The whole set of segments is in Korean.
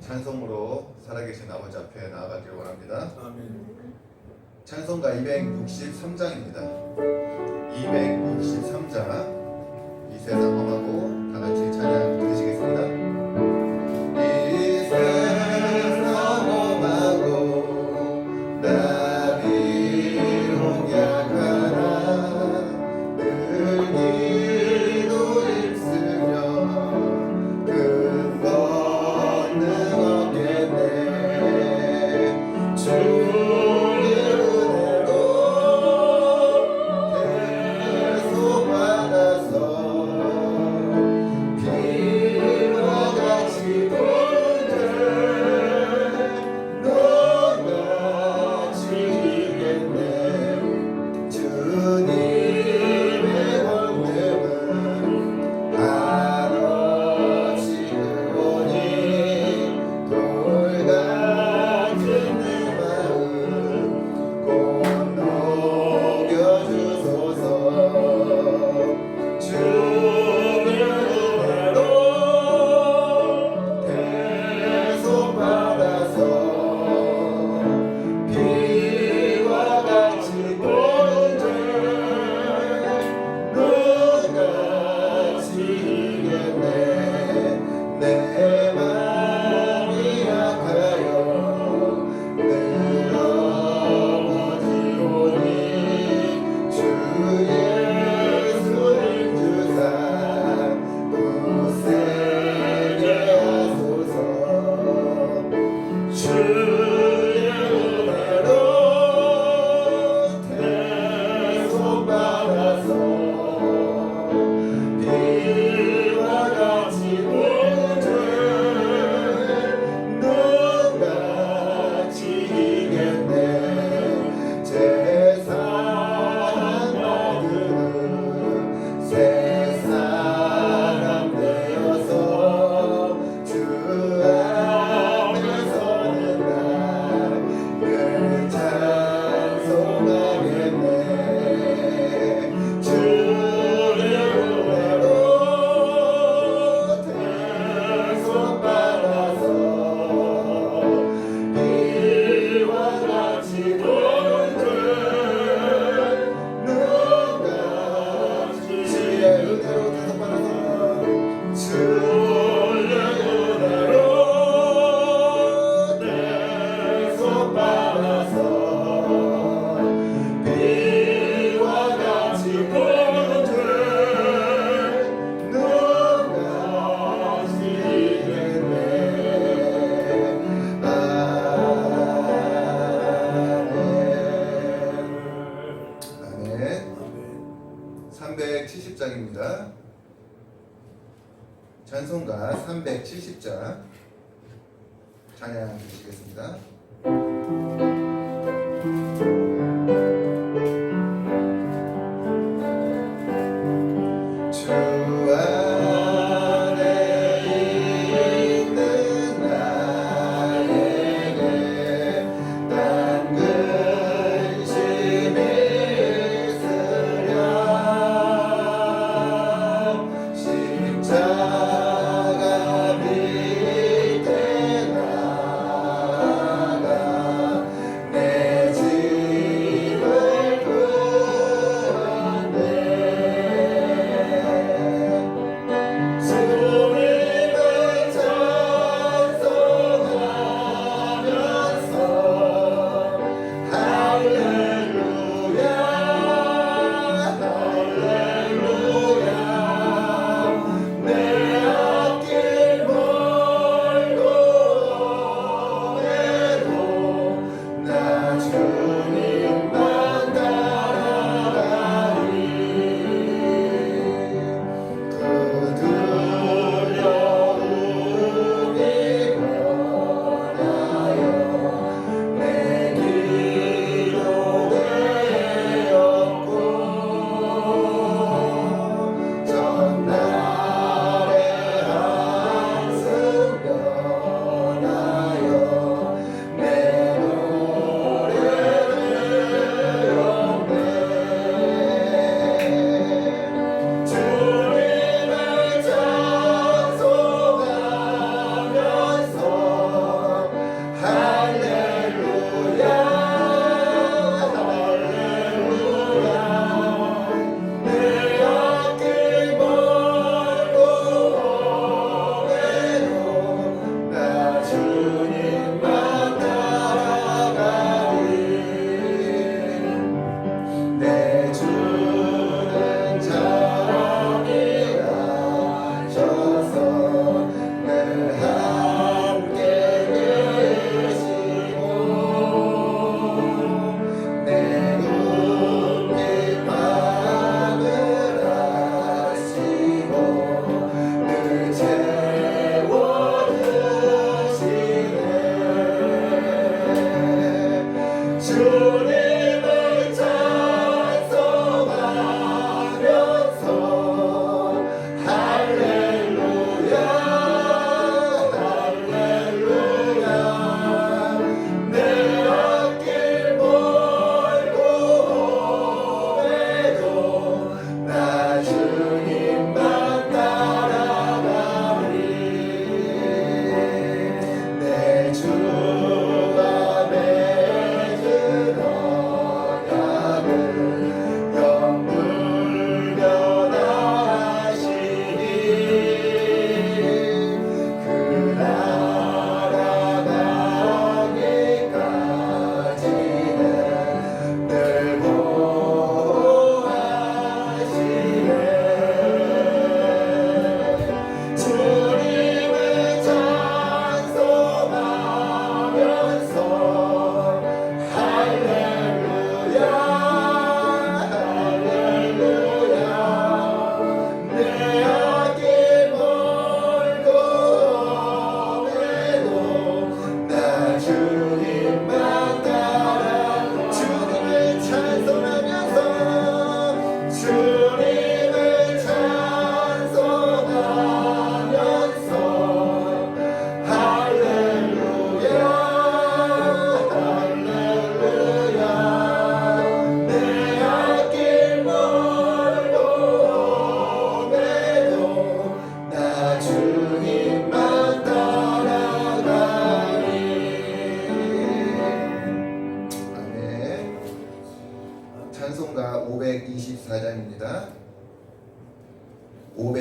찬송으로 살아계신 아버지 앞에 나아가길 원합니다. 아멘. 찬송가 263장입니다. 263장 이 세상 험하고 다같이 찬양 드리시겠습니다. 이 세상 험하고 나 비록 약하나 늘 기도 힘쓰며 큰 권능 얻겠네. 주의 은혜로 대속받아서 비와 같이 보는데 너가 지겠네. 주님의 권능은 한없이 크오니 돌같은 내 마음 꼭 녹여주소서. 주의 은혜로 대속받아서 비와 같이 보는데 너가 지겠네. 내 맘이 약하여 늘 넘어지오니 주 예수님 주사 굳세게 하소서. 주의 은혜로 대속받아서 비와 같이 보는데 너가 지겠네. 제사한 나그는 새 사람 되어서 주 앞에 서는 날늘 찬송하겠네. 주의 은혜로 대속받아서 비와 같이 보는데 너가 주의 은혜로 대속받아서 주의 은혜로 대속받아서 비와 같이 보는데 너가 지겠네. 아멘. 아멘. 370장입니다. 찬송가 370장 찬양 드리시겠습니다. 주 안에 있는 나에게 난 근심이 있으랴. 십자가 밑에 나가 내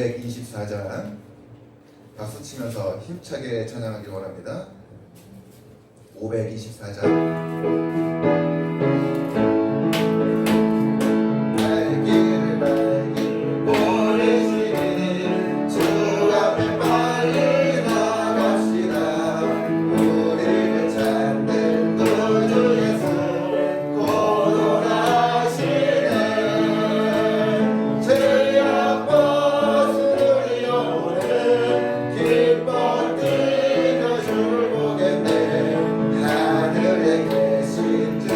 524장 박수 치면서 힘차게 찬양하길 원합니다. 524장 기뻐 뛰어 주를 보겠네. 하늘에 계신 주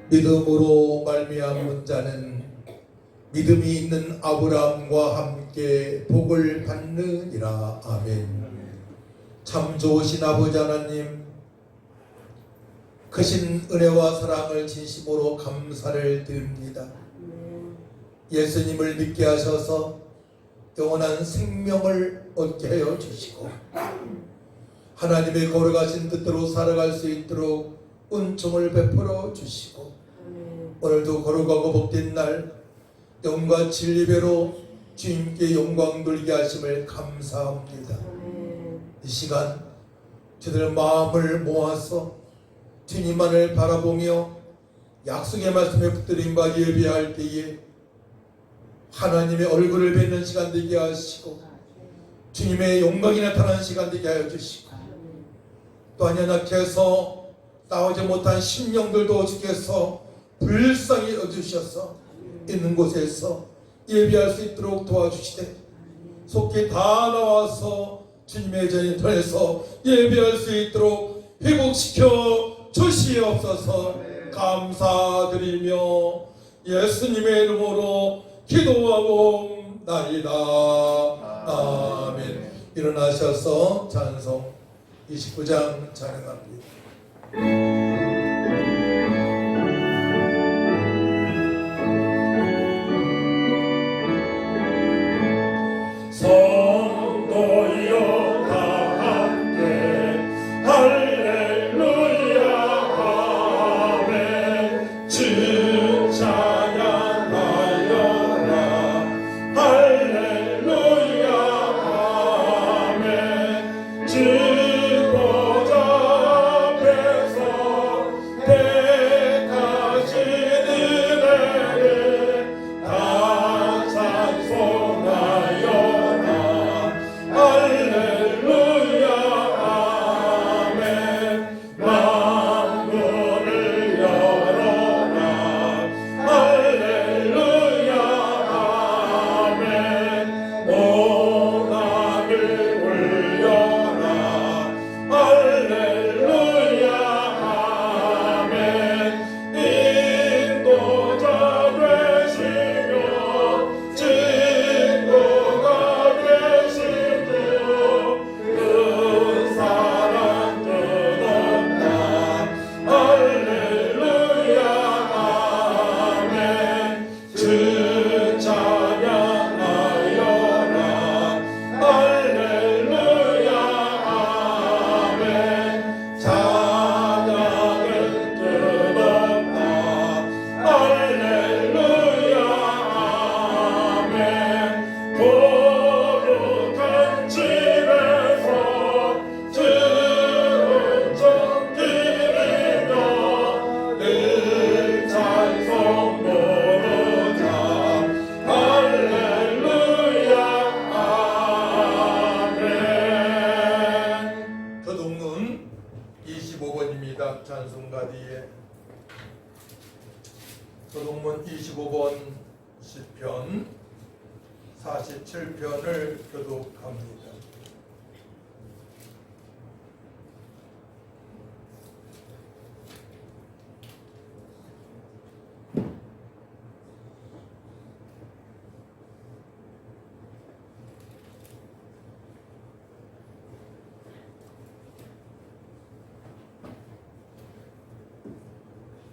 믿음으로 말미암은 자는 믿음이 있는 아브라함과 함께 복을 받느니라. 아멘. 참 좋으신 아버지 하나님, 크신 은혜와 사랑을 진심으로 감사를 드립니다. 예수님을 믿게 하셔서 영원한 생명을 얻게 하여 주시고 하나님의 거룩하신 뜻대로 살아갈 수 있도록 은총을 베풀어 주시고 오늘도 거룩하고 복된 날 영과 진리배로 주님께 영광 돌리게 하심을 감사합니다. 이 시간 저들 마음을 모아서 주님만을 바라보며 약속의 말씀에 붙들림과 예배할 때에 하나님의 얼굴을 뵙는 시간 되게 하시고 주님의 영광이 나타나는 시간 되게 하여 주시고 또한 연약해서 나오지 못한 심령들도 주께서 불쌍히 여주셔서 있는 곳에서 예배할 수 있도록 도와주시되 속히 다 나와서 주님의 전에서 예배할 수 있도록 회복시켜 주시옵소서. 감사드리며 예수님의 이름으로 기도하고 나이다. 아멘. 일어나셔서 찬송 29장 찬양합니다. 성도여 다 함께 할렐루야 아멘. 주 찬양하여라 할렐루야 아멘. 주 보좌 앞에서 택하신 은혜를 다 찬송하여라 할렐루야 아멘. 만물을 열어라 할렐루야 아멘. 모나를 울려라 할렐루야 아멘. 인도자 되시며 친구가 되신 주 그 사랑 끝없다 할렐루야 아멘. 주 찬양하여라 할렐루야 아멘. 찬양은 끝없다 할렐루야 아멘. 거룩한 집에서 주 은총 드리며 늘 찬송 부르자 할렐루야 아멘. 교동문 25번입니다. 찬송가 뒤에 교동문 25번 시편 47편을 교독합니다.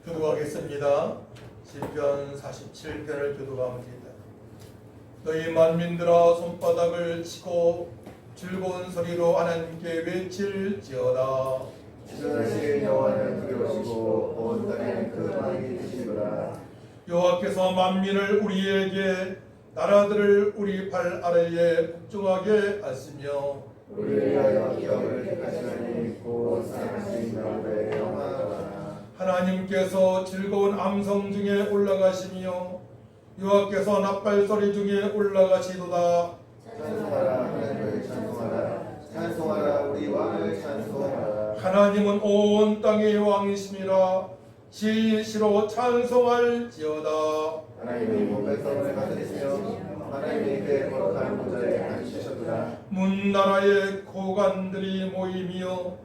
교독하겠습니다. 시편 47편을 교독합니다. 너희 만민들아 손바닥을 치고 즐거운 소리로 하나님께 외칠지어다. 지존하신 여호와는 두려우시고 온 땅에는 그 왕이 되시도다. 여호와께서 만민을 우리에게 나라들을 우리 발 아래에 복종하게 하시며 우리를 위하여 기업을 택하신 하나님 믿고 사랑하신 여호와의 영광하라. 하나님께서 즐거운 암성 중에 올라가시며 여호와께서 나팔소리 중에 올라가시도다. 찬송하라 하나님을 찬송하라. 찬송하라 우리 왕을 찬송하라. 하나님은 온 땅의 왕이심이라. 진시로 찬송할지어다. 하나님이 목백성을 받으시며 하나님이 그의 거룩한 보좌에 앉으셨도다. 문나라의 고관들이 모이며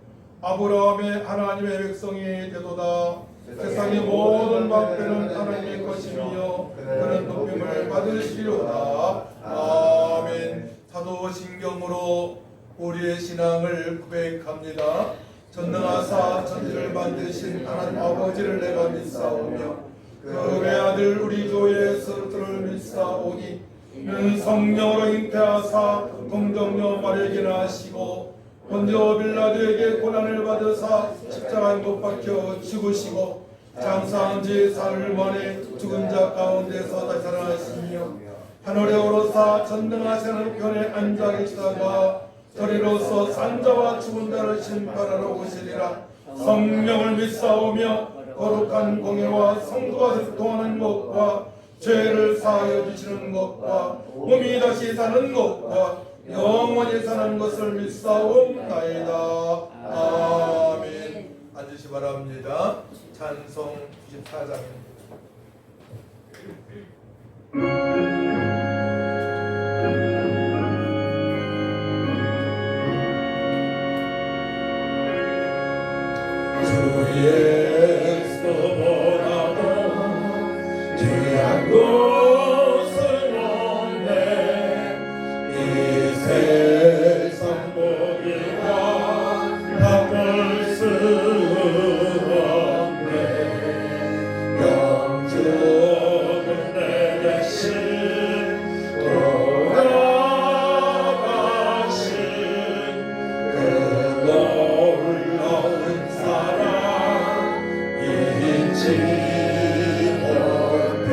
아브라함의 하나님의 백성이 되도다. 세상의 모든 박대는 하나님의 것이며 그는 높임을 받으시리로다. 아멘. 사도신경으로 우리의 신앙을 고백합니다. 전능하사 천지를 만드신 하나님 아버지를 내가 믿사오며 그 외아들 우리 주 예수를 믿사오니 이는 성령으로 잉태하사 동정녀 마리아에게나 하시고 본디오 빌라도에게 고난을 받으사 십자가에 못 박혀 죽으시고 장사한 지 사흘 만에 죽은 자 가운데서 다시 살아나시며 하늘에 오르사 전능하신 하늘편에 앉아 계시다가 저리로서 산자와 죽은 자를 심판하러 오시리라. 성령을 믿사오며 거룩한 공예와 성도가 교통하는 것과 죄를 사하여 주시는 것과 몸이 다시 사는 것과 영원히 사는 것을 믿사옵나이다. 아멘. 앉으시 바랍니다. 찬송 94장입니다. 예수보다도 귀한 것은 없네. 이 세상 보기와 바꿀 수 없네. 영적은 내 대신 돌아가신 그 놀라운 사랑 잊지 못해.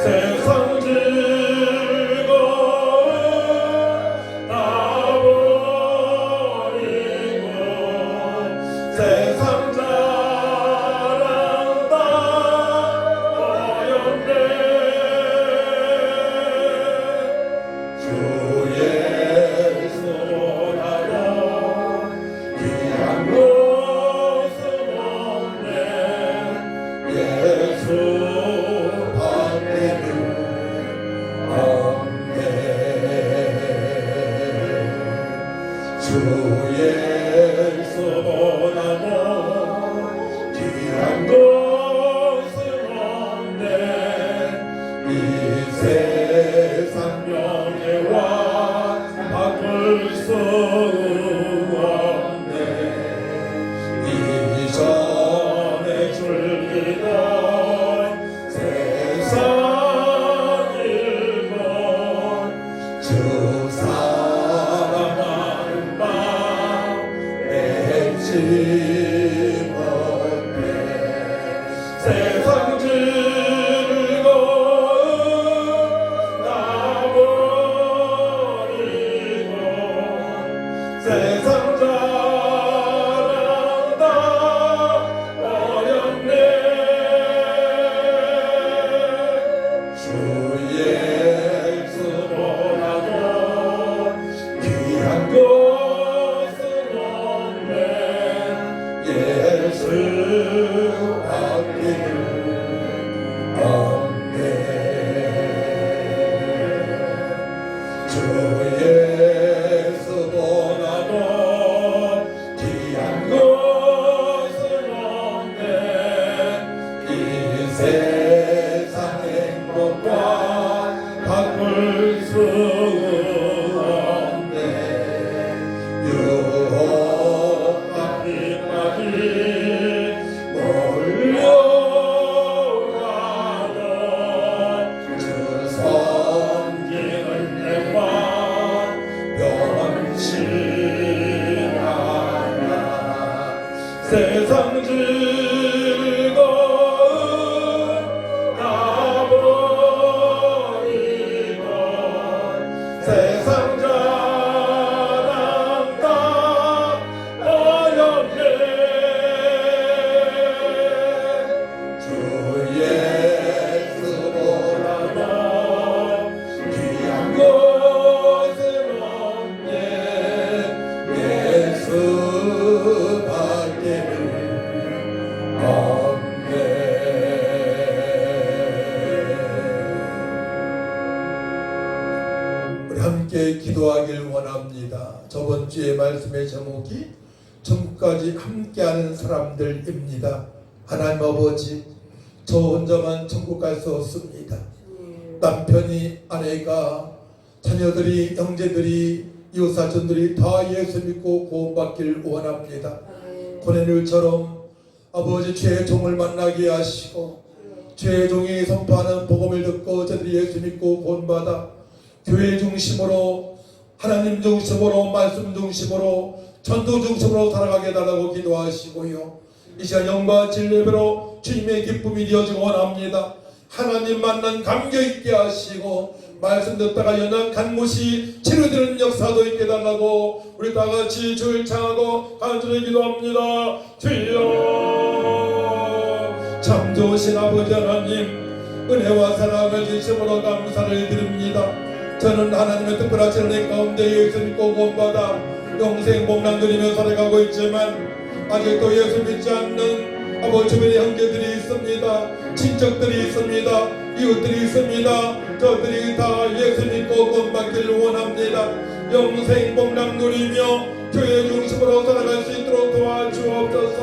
세상 즐거움 다 버리고 세상 자랑 다 버렸네. 주 예수보다도 귀한 것은 없네. 예수 밖에는 없네. 주 예수보다도 귀한 것은 없네. 이 세상 명예와 바꿀 수 없네. 이전에 즐기던 세상 일본 주 사랑하는 바 맺지 못해. 세상 즐거움 다 버리고 세상 자랑 다 버렸네. 주 예수보다도 귀한 것은 없네. 예수 밖에는 없네. 주 예수보다도 귀한 것은 없네. 이 세상 행복과 바꿀 수 없네. 유혹과 핍박이 몰려와도 주 섬기는 내와 변치 않아. 세상 즐거움 다 버리고 세상 자랑 다 버렸네. 주 예수보다도 귀한 것은 없네. 예수 밖에는 없네. 우리 함께 기도하길 원합니다. 저번 주에 말씀의 제목이 전까지 함께하는 사람들입니다. 하나님 아버지, 저 혼자만 천국 갈 수 없습니다. 남편이, 아내가, 자녀들이, 형제들이, 이웃사촌들이 다 예수 믿고 구원받길 원합니다. 고넬료처럼 아버지 죄의 종을 만나게 하시고 죄의 종이 선포하는 복음을 듣고 저들이 예수 믿고 구원받아 교회 중심으로, 하나님 중심으로, 말씀 중심으로, 전도 중심으로 살아가게 해달라고 기도하시고요. 이 시간 영과 진리로 주님의 기쁨이 되어지기 원합니다. 하나님 만난 감격 있게 하시고 말씀 듣다가 연약한 곳이 치료되는 역사도 있게 해달라고 우리 다같이 주를 창하고 간절히 기도합니다. 주여, 참 좋으신 아버지 하나님, 은혜와 사랑을 진심으로 감사를 드립니다. 저는 하나님의 특별하신 은혜 가운데 예수 믿고 구원받아 영생 복락 누리며 살아가고 있지만 아직도 예수 믿지 않는 아버지 주변의 형제들이 있습니다. 친척들이 있습니다. 이웃들이 있습니다. 저들이 다 예수 믿고 구원받기를 원합니다. 영생 복락 누리며 교회 중심으로 살아갈 수 있도록 도와주옵소서.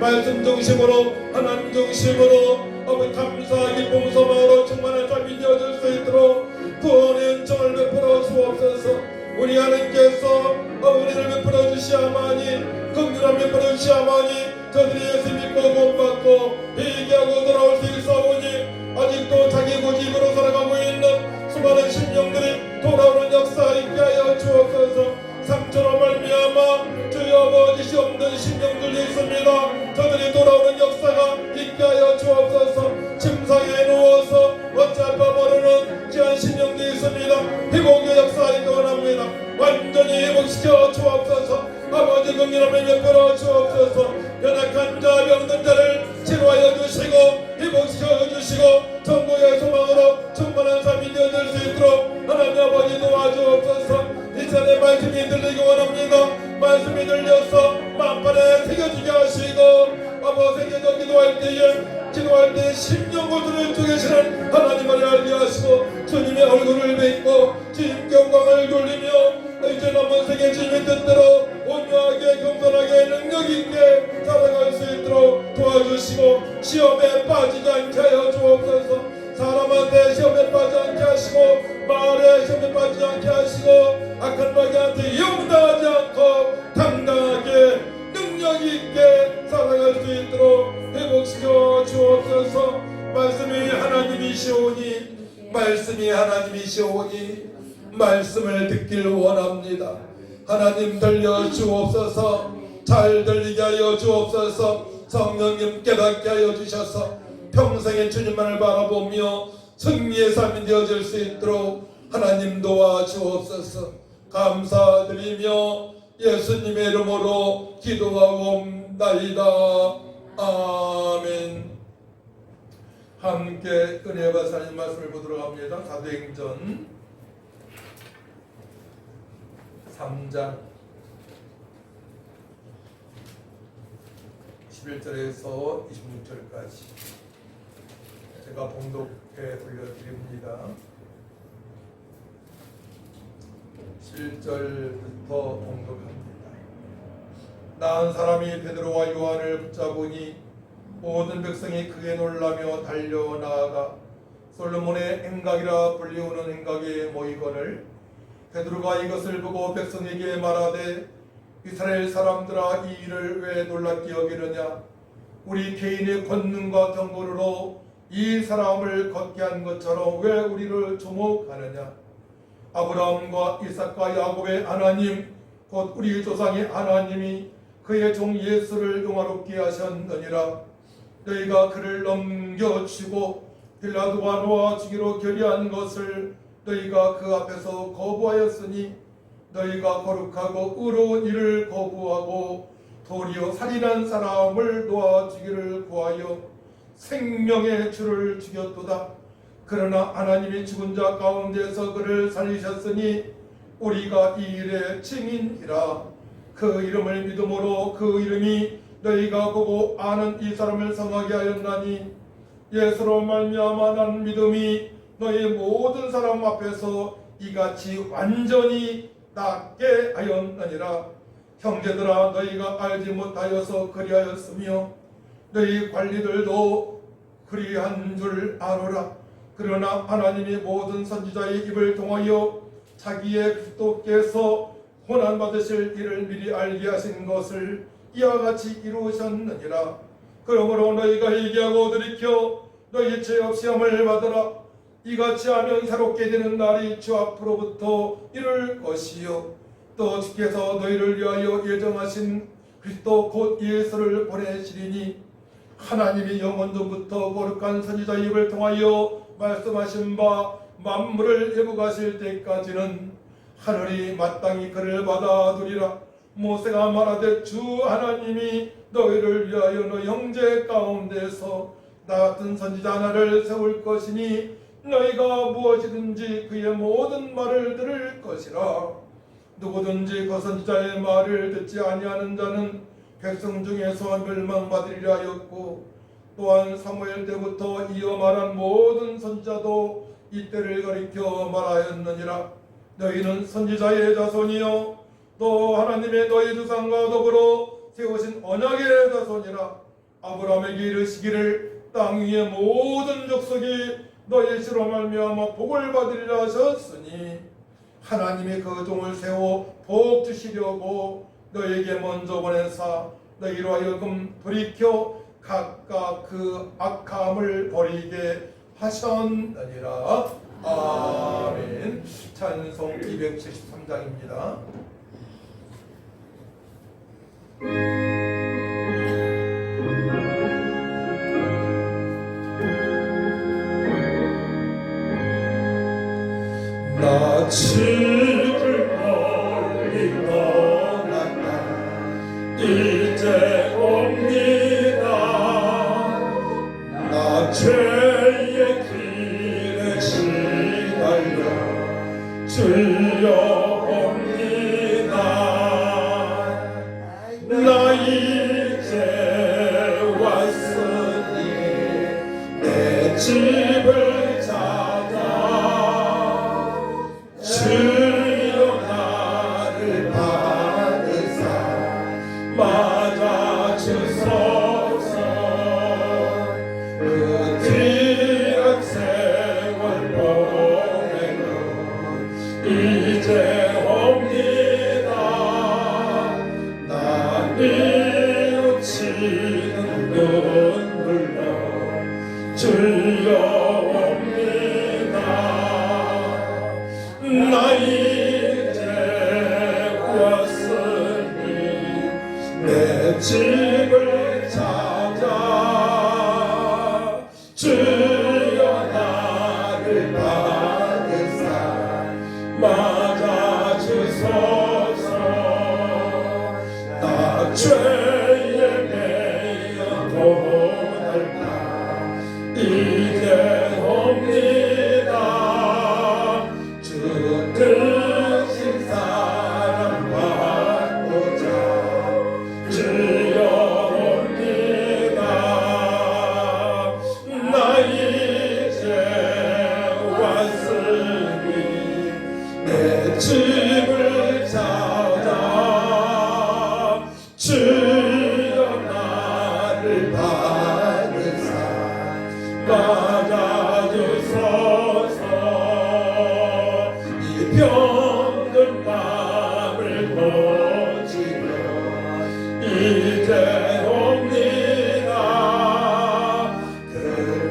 말씀 중심으로, 하나님 중심으로 아버지 감사 기쁨 소망으로 충만한 삶이 되어질 수 있도록 구원의 은총을 베풀어 주옵소서. 우리 하나님께서 은혜를 베풀어 주시야마니, 긍휼함 베풀어 주시야마니, 저들이 예수 믿고 구원받고 회개하고 돌아올 수 있사오니 아직도 자기 고집으로 살아가고 있는 수많은 심령들이 돌아오는 역사 있게 하여 주옵소서. 상처로 말미암아 주여 아버지 없는 심령들이 있습니다. 저들이 돌아오는 역사가 있게 하여 주옵소서. 침상에 누워서 어찌할까 모르는 귀한 심령들이 있습니다. 회복의 역사 있게 원합니다. 완전히 회복시켜 주옵소서. 아버지 긍휼함을 베풀어 주옵소서. 연약한 자, 병든 자를 치료하여 주시고 회복시켜 주시고 천국의 소망으로 충만한 삶이 되어질 수 있도록 하나님 아버지 도와주옵소서. 이 시간에 말씀이 들리기 원합니다. 말씀이 들려서 마음판에 새겨지게 하시고 아버지 새겨져 기도할 때에 심령고들을 쪼개시는 하나님을 알게 하시고 주님의 얼굴을 뵙고 주님께 영광을 돌리며 이제 남은 세계 주님의 뜻대로 온유하게 겸손하게 능력있게 살아갈 수 있도록 도와주시고 시험에 빠지지 않게 하여 주옵소서. 사람한테 시험에 빠지지 않게 하시고 말에 시험에 빠지지 않게 하시고 악한 마귀한테 용당하지 않고 당당하게 능력있게 살아갈 수 있도록 회복시켜 주옵소서. 말씀이 하나님이시오니 말씀을 듣길 원합니다. 하나님 들려 주옵소서. 잘 들리게 하여 주옵소서. 성령님 깨닫게 하여 주셔서 평생의 주님만을 바라보며 승리의 삶이 되어질 수 있도록 하나님 도와주옵소서. 감사드리며 예수님의 이름으로 기도하옵나이다. 아멘. 함께 은혜와 사랑의 말씀을 보도록 합니다. 사도행전 3장 11절에서 26절까지 제가 봉독해 돌려드립니다. 7절부터 봉독합니다. 나은 사람이 베드로와 요한을 붙잡으니 모든 백성이 크게 놀라며 달려나아가 솔로몬의 행각이라 불리우는 행각에 모이거늘 베드로가 이것을 보고 백성에게 말하되 이스라엘 사람들아 이 일을 왜 놀랍게 여기느냐. 우리 개인의 권능과 경건으로 이 사람을 걷게 한 것처럼 왜 우리를 주목하느냐. 아브라함과 이삭과 야곱의 하나님 곧 우리 조상의 하나님이 그의 종 예수를 영화롭게 하셨느니라. 너희가 그를 넘겨주고 빌라도가 놓아주기로 결의한 것을 너희가 그 앞에서 거부하였으니 너희가 거룩하고 의로운 일을 거부하고 도리어 살인한 사람을 놓아주기를 구하여 생명의 주를 죽였도다. 그러나 하나님이 죽은 자 가운데서 그를 살리셨으니 우리가 이 일의 증인이라. 그 이름을 믿음으로 그 이름이 너희가 보고 아는 이 사람을 성하게 하였나니 예수로 말미암아 난 믿음이 너희 모든 사람 앞에서 이같이 완전히 낫게 하였느니라. 형제들아 너희가 알지 못하여서 그리하였으며 너희 관리들도 그리한 줄 아노라. 그러나 하나님이 모든 선지자의 입을 통하여 자기의 그리스도께서 고난 받으실 일을 미리 알게 하신 것을 이와 같이 이루셨느니라. 그러므로 너희가 얘기하고 들이켜 너희 죄 없이 함을 받으라. 이같이 하면 새롭게 되는 날이 주 앞으로부터 이룰 것이요 또 주께서 너희를 위하여 예정하신 그리스도 곧 예수를 보내시리니 하나님이 영원전부터 거룩한 선지자 입을 통하여 말씀하신 바 만물을 예고하실 때까지는 하늘이 마땅히 그를 받아두리라. 모세가 말하되 주 하나님이 너희를 위하여 너희 형제 가운데서 나 같은 선지자 하나를 세울 것이니 너희가 무엇이든지 그의 모든 말을 들을 것이라. 누구든지 그 선지자의 말을 듣지 아니하는 자는 백성 중에서 멸망받으리라 하였고 또한 사무엘 때부터 이어 말한 모든 선지자도 이때를 가리켜 말하였느니라. 너희는 선지자의 자손이요 또 하나님의 너희 조상과 더불어 세우신 언약의 자손이라. 아브라함에게 이르시기를 땅 위의 모든 족속이 너희 시로 말미암아 복을 받으리라 하셨으니 하나님이 그 종을 세워 복 주시려고 너희에게 먼저 보내사 너희로 하여금 돌이켜 각각 그 악함을 버리게 하셨느니라. 아멘. 찬송 273장입니다. 나 집을 멀리 떠났다 이제 옵니다. 나 죄의 길에 시달려 주여 옵니다. 나 이제 왔으니 내 집을 찾아 주여 나를 받으사 맞아주소서. 그 뒤악 세월 보내고 이제 옵니다. 나 뉘우치는 눈물로 주여 옵니다. 나 이제 왔으니 내 집을 찾아 주여 나를 받으사 맞아주소서. 나 죄에 매여 고달파 이제 옵니다. 주 뜻인 사랑 받고자 주여 옵니다. 나 이제 왔으니 내 집을 찾아 주여 나를 받으사 맞아주소서. 이 병든 마음을 고치며 이제 옵니다. 그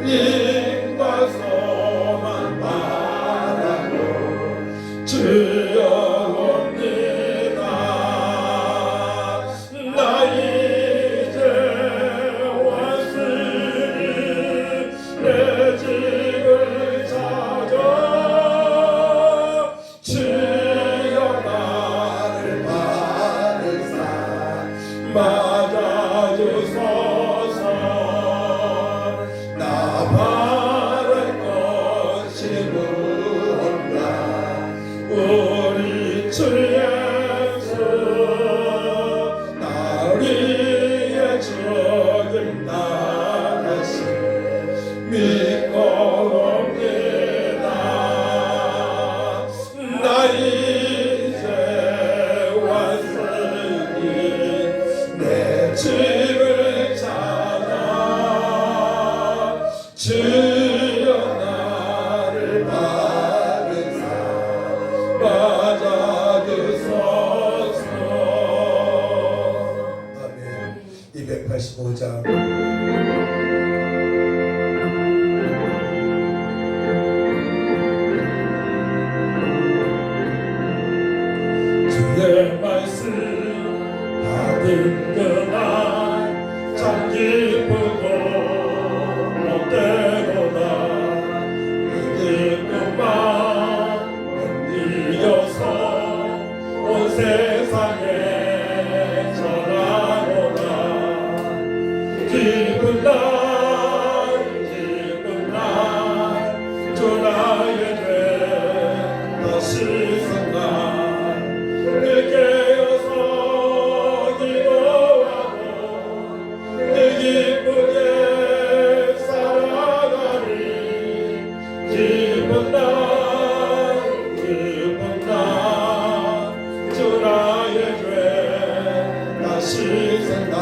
힘과 소망 바라고 주여 옵니다. 나 이제 왔으니 내 집을 찾아 주여 나를 받으사 맞아 85장 주의 말씀 받은 그날 참 기쁘고 못되도다 이 기쁜 마음 이어서 온 세상에 전하노라 기쁜 날 주 나의 죄 다시 선날 깨어서 기도하고 내 기쁘게 살아가리 기쁜 날 주 나의 죄 다시 생날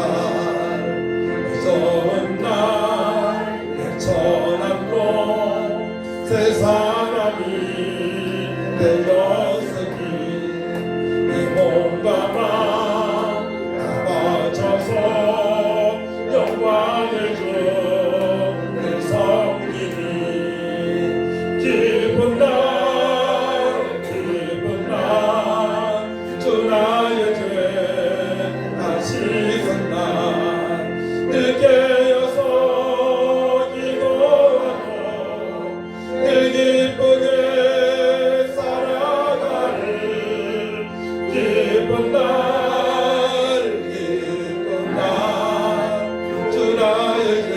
무서운 날 헤쳐남고 새 사람이 되었으니 이 몸과 마음 다 바쳐서 영광을 주는 성기니 기쁜 날 주 나의 죄 다시 선날 늘 깨어서 기도하고 늘 기쁘게 살아가리 기쁜 날 주 나의 죄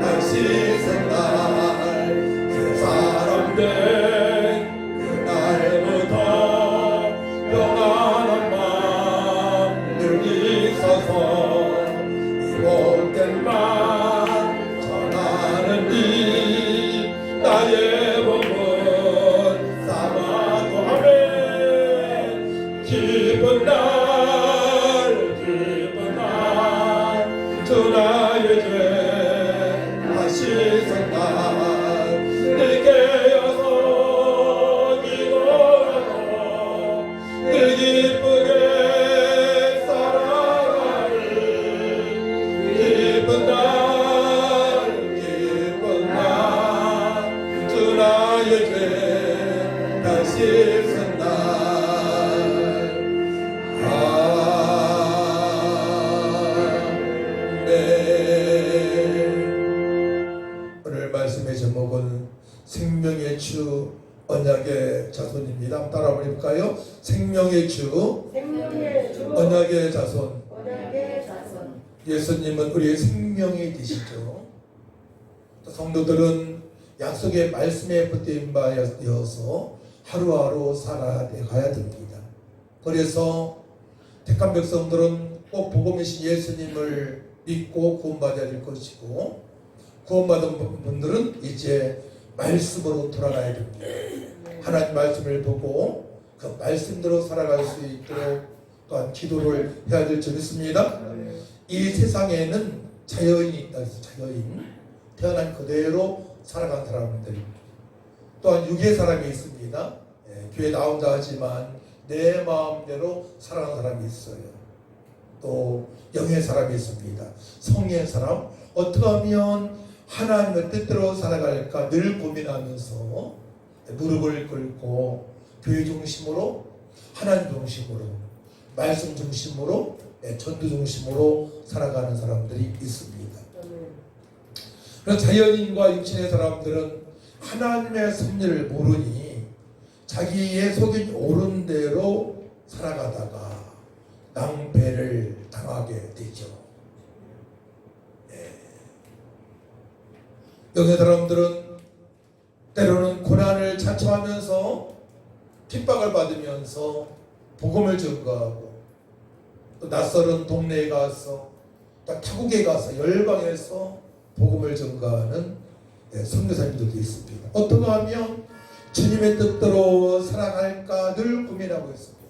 다시 선날 새 사람 된 그날부터 평안한 마음 늘 있어서 이 못된 말 전하는 이 나의 몸은 사마도 아멘 기쁜 날 주 나의 죄 다시 선날 늘 깨어서 기도하고 늘 기쁘게 살아가리 기쁜 날 주 나의 죄 다시 선날 오늘 말씀의 제목은 생명의 주 언약의 자손입니다. 한번 따라 한번 해볼까요? 생명의 주 언약의 자손. 예수님은 우리의 생명이 되시죠. 성도들은 약속의 말씀에 붙들린 바여서 하루하루 살아가야 됩니다. 그래서 택한 백성들은 꼭 복음이신 예수님을 믿고 구원받아야 될 것이고, 구원받은 분들은 이제 말씀으로 돌아가야 됩니다. 하나님 말씀을 보고 그 말씀대로 살아갈 수 있도록 또한 기도를 해야 될 줄 믿습니다. 이 세상에는 자연인이 있다 해서 자연인, 태어난 그대로 살아간 사람들, 또한 육의 사람이 있습니다. 교회 나온다 하지만 내 마음대로 살아가는 사람이 있어요. 또 영의 사람이 있습니다. 성의 사람, 어떻게 하면 하나님의 뜻대로 살아갈까 늘 고민하면서 무릎을 꿇고 교회 중심으로, 하나님 중심으로, 말씀 중심으로, 전도 중심으로 살아가는 사람들이 있습니다. 그래서 자연인과 육신의 사람들은 하나님의 섭리를 모르니 자기의 속이 옳은 대로 살아가다가 낭패를 당하게 되죠. 영의 사람들은 때로는 고난을 자초하면서 핍박을 받으면서 복음을 전가하고, 또 낯설은 동네에 가서, 또 타국에 가서 열방에서 복음을 전가하는 선교사님들도 있습니다. 어떻게 하면 주님의 뜻대로 살아갈까 늘 고민하고 있습니다.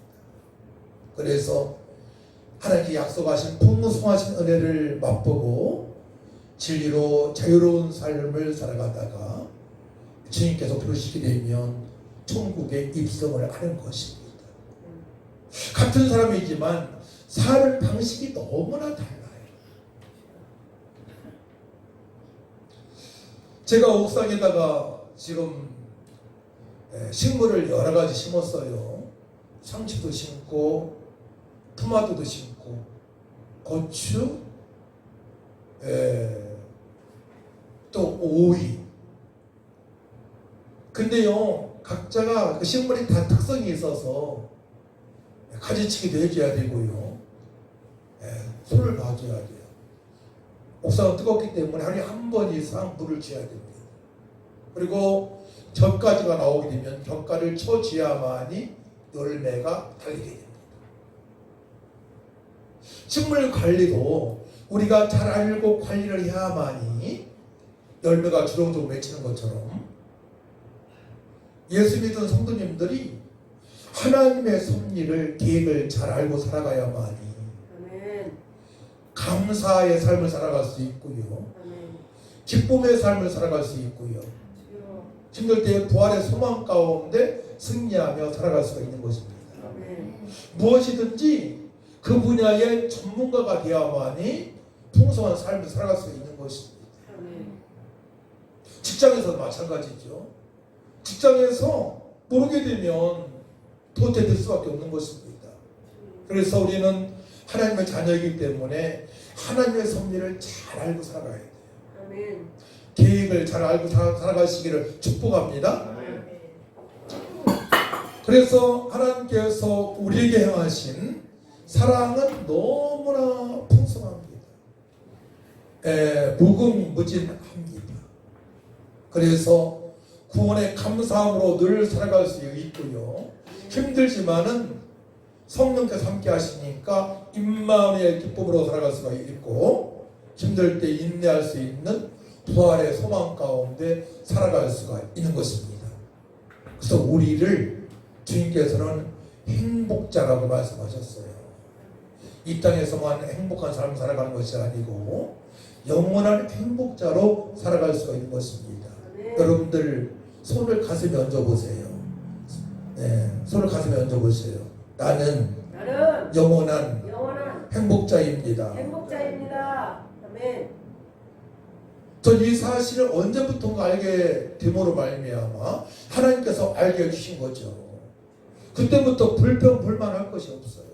그래서 하나님께 약속하신 풍성하신 은혜를 맛보고 진리로 자유로운 삶을 살아가다가 주님께서 부르시게 되면 천국에 입성을 하는 것입니다. 같은 사람이지만 사는 방식이 너무나 달라요. 제가 옥상에다가 지금 식물을 여러 가지 심었어요. 상추도 심고 토마토도 심고 고추, 또 오이. 근데요, 각자가 그 식물이 다 특성이 있어서 가지치기도 해줘야 되고요. 손을 봐줘야 돼요. 옥상은 뜨겁기 때문에 하루에 한 번 이상 물을 줘야 됩니다. 그리고 젖가지가 나오게 되면 젖가를 쳐줘야만이 열매가 달리게 됩니다. 식물 관리도 우리가 잘 알고 관리를 해야만이 열매가 주렁주렁 맺히는 것처럼 예수 믿은 성도님들이 하나님의 섭리를 계획을 잘 알고 살아가야만이 감사의 삶을 살아갈 수 있고요. 기쁨의 삶을 살아갈 수 있고요. 힘들 때 부활의 소망 가운데 승리하며 살아갈 수가 있는 것입니다. 무엇이든지 그 분야의 전문가가 되어야만이 풍성한 삶을 살아갈 수 있는 것입니다. 직장에서도 마찬가지죠. 직장에서 모르게 되면 도태될 수밖에 없는 것입니다. 그래서 우리는 하나님의 자녀이기 때문에 하나님의 섭리를 잘 알고 살아가야 돼요. 아멘. 계획을 잘 알고 살아가시기를 축복합니다. 아멘. 그래서 하나님께서 우리에게 행하신 사랑은 너무나 풍성합니다. 무궁무진합니다. 그래서 구원의 감사함으로 늘 살아갈 수 있고요. 힘들지만은 성령께서 함께 하시니까 임마누엘 기쁨으로 살아갈 수가 있고, 힘들 때 인내할 수 있는 부활의 소망 가운데 살아갈 수가 있는 것입니다. 그래서 우리를 주님께서는 행복자라고 말씀하셨어요. 이 땅에서만 행복한 삶을 살아가는 것이 아니고 영원한 행복자로 살아갈 수가 있는 것입니다. 여러분들 손을 가슴에 얹어보세요. 손을 가슴에 얹어보세요. 나는 영원한 행복자입니다. 아멘. 전 이 사실을 언제부턴가 알게 됨으로 말미암아 하나님께서 알게 해주신 거죠. 그때부터 불평불만할 것이 없어요.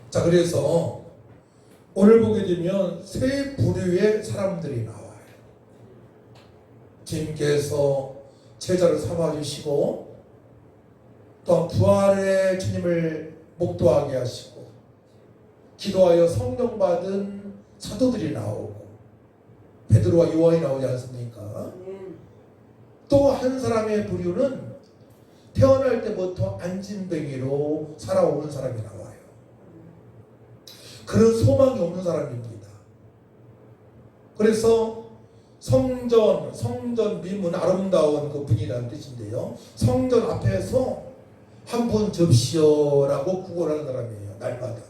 자, 그래서 오늘 보게 되면 세 부류의 사람들이 나와요. 주님께서 제자를 삼아주시고 또 부활의 주님을 목도하게 하시고 기도하여 성령 받은 사도들이 나오고 베드로와 요한이 나오지 않습니까? 또 한 사람의 부류는 태어날 때부터 안진뱅이로 살아오는 사람이 나와요. 그런 소망이 없는 사람입니다. 그래서 성전 미문 아름다운 그 분이라는 뜻인데요. 성전 앞에서 한 분 접시어라고 구걸하는 사람이에요. 날마다.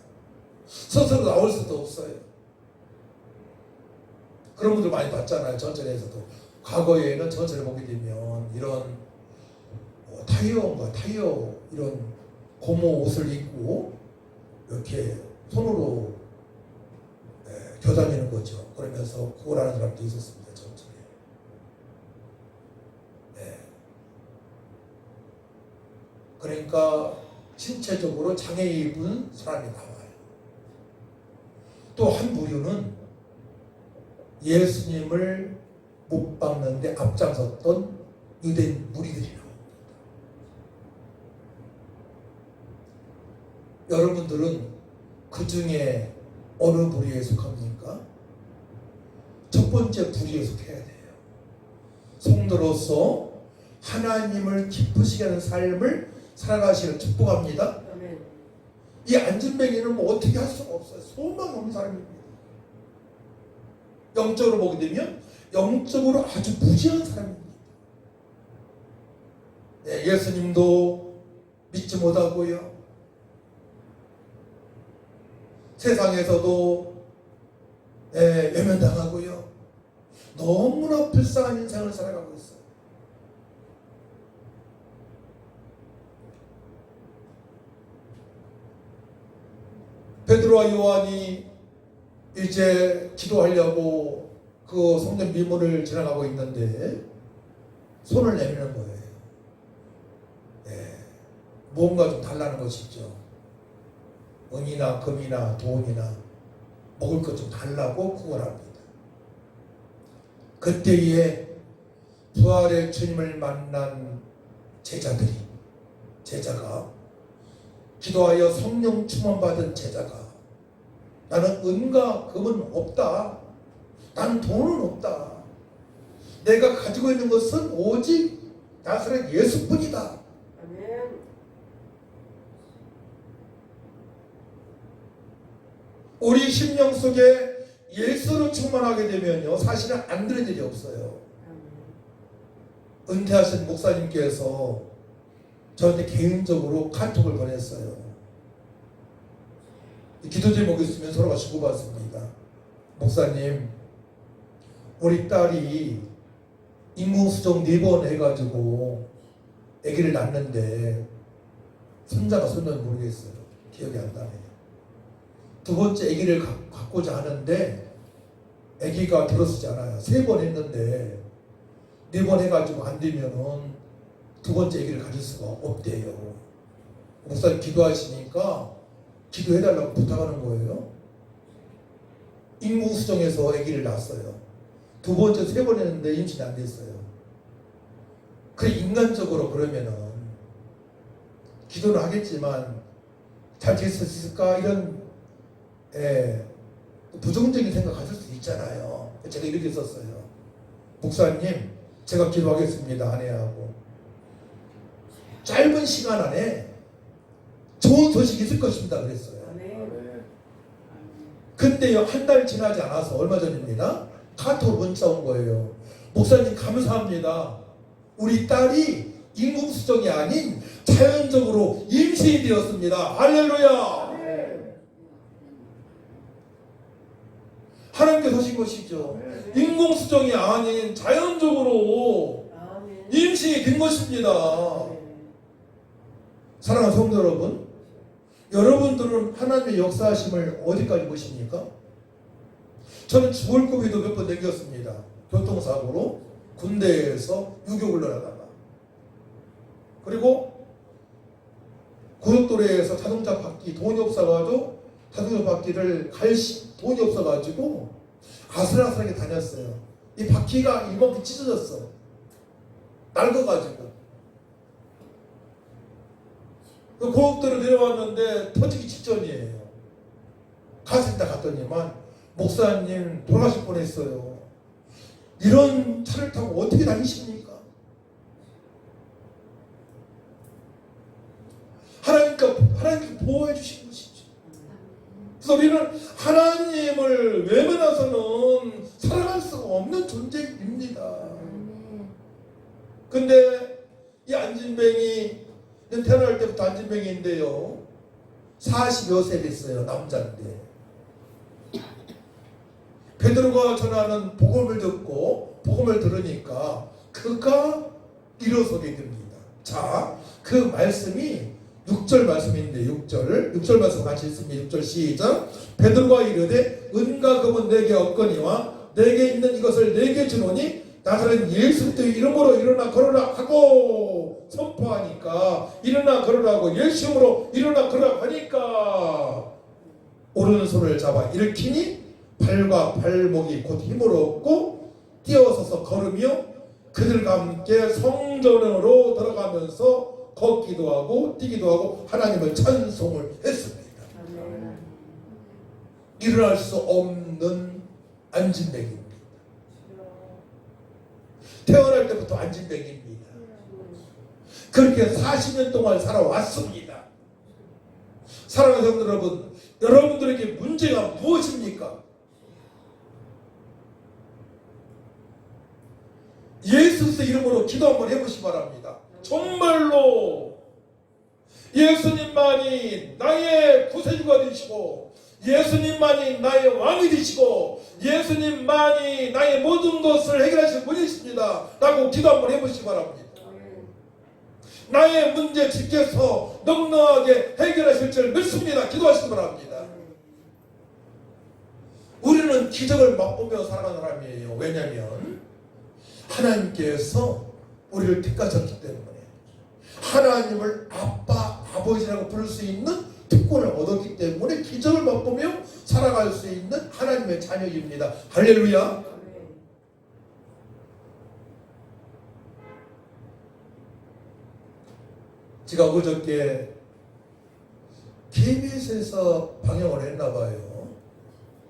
스스로 나올 수도 없어요. 그런 분들 많이 봤잖아요. 전철에서도. 과거에는 전철을 보게 되면 이런 타이어 이런 고무 옷을 입고 이렇게 손으로 겨다니는 거죠. 그러면서 구걸하는 사람도 있었습니다. 전철에. 그러니까 신체적으로 장애 입은 사람이 나와요. 또 한 부류는 예수님을 못 박는데 앞장섰던 유대인 무리들이 나옵니다. 여러분들은 그 중에 어느 부류에 속합니까? 첫 번째 부류에 속해야 돼요. 성도로서 하나님을 기쁘시게 하는 삶을 살아가시는 축복합니다. 아멘. 이 안진뱅이는 뭐 어떻게 할 수가 없어요. 소망 없는 사람입니다. 영적으로 보게 되면 영적으로 아주 무지한 사람입니다. 예수님도 믿지 못하고요. 세상에서도 외면당하고요. 너무나 불쌍한 인생을 살아가고 있어요. 베드로와 요한이 이제 기도하려고 그 그 성전 미문을 지나가고 있는데 손을 내미는 거예요. 예, 뭔가 좀 달라는 것이죠. 은이나 금이나 돈이나 먹을 것 좀 달라고 구걸합니다. 그때에 부활의 주님을 만난 제자가 기도하여 성령 충만받은 제자가 나는 은과 금은 없다. 난 돈은 없다. 내가 가지고 있는 것은 오직 나사렛 예수뿐이다. 우리 심령 속에 예수로 충만하게 되면요, 사실은 안 되는 일이 없어요. 은퇴하신 목사님께서 저한테 개인적으로 카톡을 보냈어요. 기도 제목이 있으면 서로가 주고받습니다. 목사님, 우리 딸이 인공수정 4번 해가지고 아기를 낳는데 손자가 손자는 모르겠어요. 기억이 안 나네요. 두 번째 아기를 갖고자 하는데 아기가 들어서지 않아요. 3번 했는데 4번 해가지고 안 되면은 두 번째 아기를 가질 수가 없대요. 목사님 기도하시니까 기도해달라고 부탁하는 거예요. 인공수정해서 아기를 낳았어요. 두 번째, 3번 했는데 임신이 안 됐어요. 그래, 인간적으로 그러면은 기도는 하겠지만 잘 될 수 있을까? 이런 부정적인 생각 가질 수 있잖아요. 제가 이렇게 썼어요. 목사님, 제가 기도하겠습니다. 아내하고 짧은 시간 안에 좋은 소식이 있을 것입니다. 그랬어요. 근데요, 한 달 지나지 않아서 얼마 전입니다. 카톡 문자 온 거예요. 목사님 감사합니다. 우리 딸이 인공수정이 아닌 자연적으로 임신이 되었습니다. 할렐루야. 하나님께서 하신 것이죠. 인공수정이 아닌 자연적으로 임신이 된 것입니다. 사랑하는 성도 여러분, 여러분들은 하나님의 역사하심을 어디까지 보십니까? 저는 죽을 고비도 몇 번 넘겼습니다. 교통사고로 군대에서 유격을 하다가, 그리고 고속도로에서 자동차 바퀴 돈이 없어가지고 자동차 바퀴를 갈 돈이 없어가지고 아슬아슬하게 다녔어요. 이 바퀴가 이만큼 찢어졌어. 낡아가지고. 고속도로 내려왔는데 터지기 직전이에요. 가슴다 갔더니만 목사님 돌아가실 뻔했어요. 이런 차를 타고 어떻게 다니십니까? 하나님께서 보호해 주신 것이죠. 그래서 우리는 하나님을 외면해서는 살아갈 수가 없는 존재입니다. 근데 이 안진뱅이 태어날 때부터 안진뱅이인데요, 40여 세 됐어요. 남자인데 베드로가 전하는 복음을 듣고 복음을 들으니까 그가 일어서게 됩니다. 자, 그 말씀이 6절 말씀인데 6절 말씀 같이 읽습니다. 6절 시작. 베드로가 이르되 은과 금은 내게 없거니와 내게 있는 이것을 내게 주노니 나사렛 예수 그리스도의 이름으로 일어나 걸으라 하고 선포하니까 일어나 걸으라고 예수 이름으로 일어나 걸으라 하니까 오른손을 잡아 일으키니 발과 발목이 곧 힘을 얻고 뛰어서서 걸으며 그들과 함께 성전으로 들어가면서 걷기도 하고 뛰기도 하고 하나님을 찬송을 했습니다. 일어날 수 없는 안진뱅이입니다. 태어날 때부터 안진뱅이입니다. 그렇게 40년 동안 살아왔습니다. 사랑하는 성도 여러분, 여러분들에게 문제가 무엇입니까? 예수 그리스도 이름으로 기도 한번 해보시기 바랍니다. 정말로 예수님만이 나의 구세주가 되시고 예수님만이 나의 왕이 되시고 예수님만이 나의 모든 것을 해결하실 분이십니다 라고 기도 한번 해보시기 바랍니다. 나의 문제 주께서 넉넉하게 해결하실 줄 믿습니다. 기도하시기 바랍니다. 우리는 기적을 맛보며 살아가는 사람이에요. 왜냐하면 하나님께서 우리를 택하셨기 때문에 하나님을 아빠, 아버지라고 부를 수 있는 특권을 얻었기 때문에 기적을 맛보며 살아갈 수 있는 하나님의 자녀입니다. 할렐루야. 제가 그저께 KBS에서 방영을 했나봐요.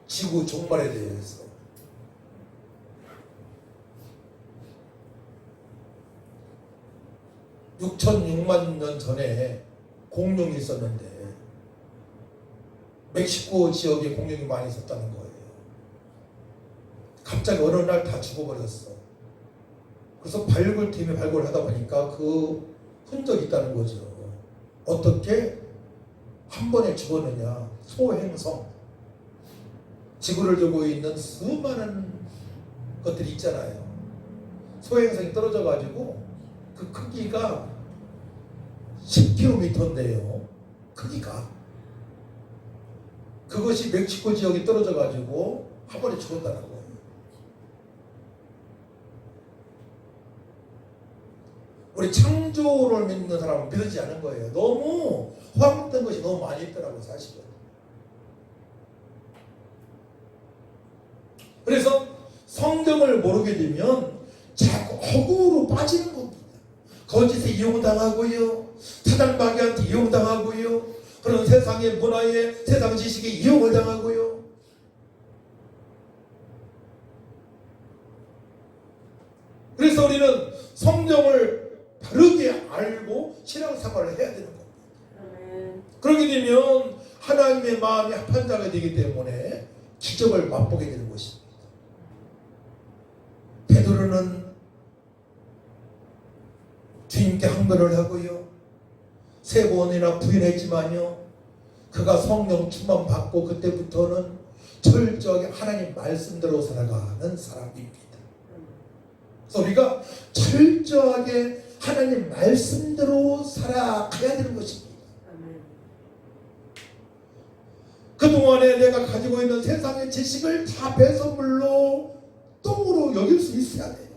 지구 종말에 대해서. 6,6만 년 전에 공룡이 있었는데 멕시코 지역에 공룡이 많이 있었다는 거예요. 갑자기 어느 날 다 죽어버렸어. 그래서 발굴팀이 발굴을 하다 보니까 그 흔적이 있다는 거죠. 어떻게 한 번에 죽었느냐. 소행성. 지구를 두고 있는 수많은 것들이 있잖아요. 소행성이 떨어져가지고 그 크기가 10km인데요. 크기가. 그것이 멕시코 지역에 떨어져가지고 한 번에 죽었다는 거예요. 우리 창조를 믿는 사람은 믿지 않은 거예요. 너무 허황된 것이 너무 많이 있더라고요, 사실은. 그래서 성경을 모르게 되면 자꾸 허구로 빠지는 겁니다. 거짓에 이용당하고요. 사단마귀한테 이용당하고요. 그런 세상의 문화에 세상 지식에 이용을 당하고요. 그래서 우리는 성경을 바르게 알고 신앙생활을 해야 되는 겁니다. 그렇게 되면 하나님의 마음이 합한 자가 되기 때문에 기적을 맛보게 되는 것입니다. 베드로는 주님께 항변을 하고요. 3번이나 부인했지만요. 그가 성령 충만 받고 그때부터는 철저하게 하나님 말씀대로 살아가는 사람입니다. 그래서 우리가 철저하게 하나님 말씀대로 살아가야 되는 것입니다. 그동안에 내가 가지고 있는 세상의 지식을 다 배설물로 똥으로 여길 수 있어야 돼요.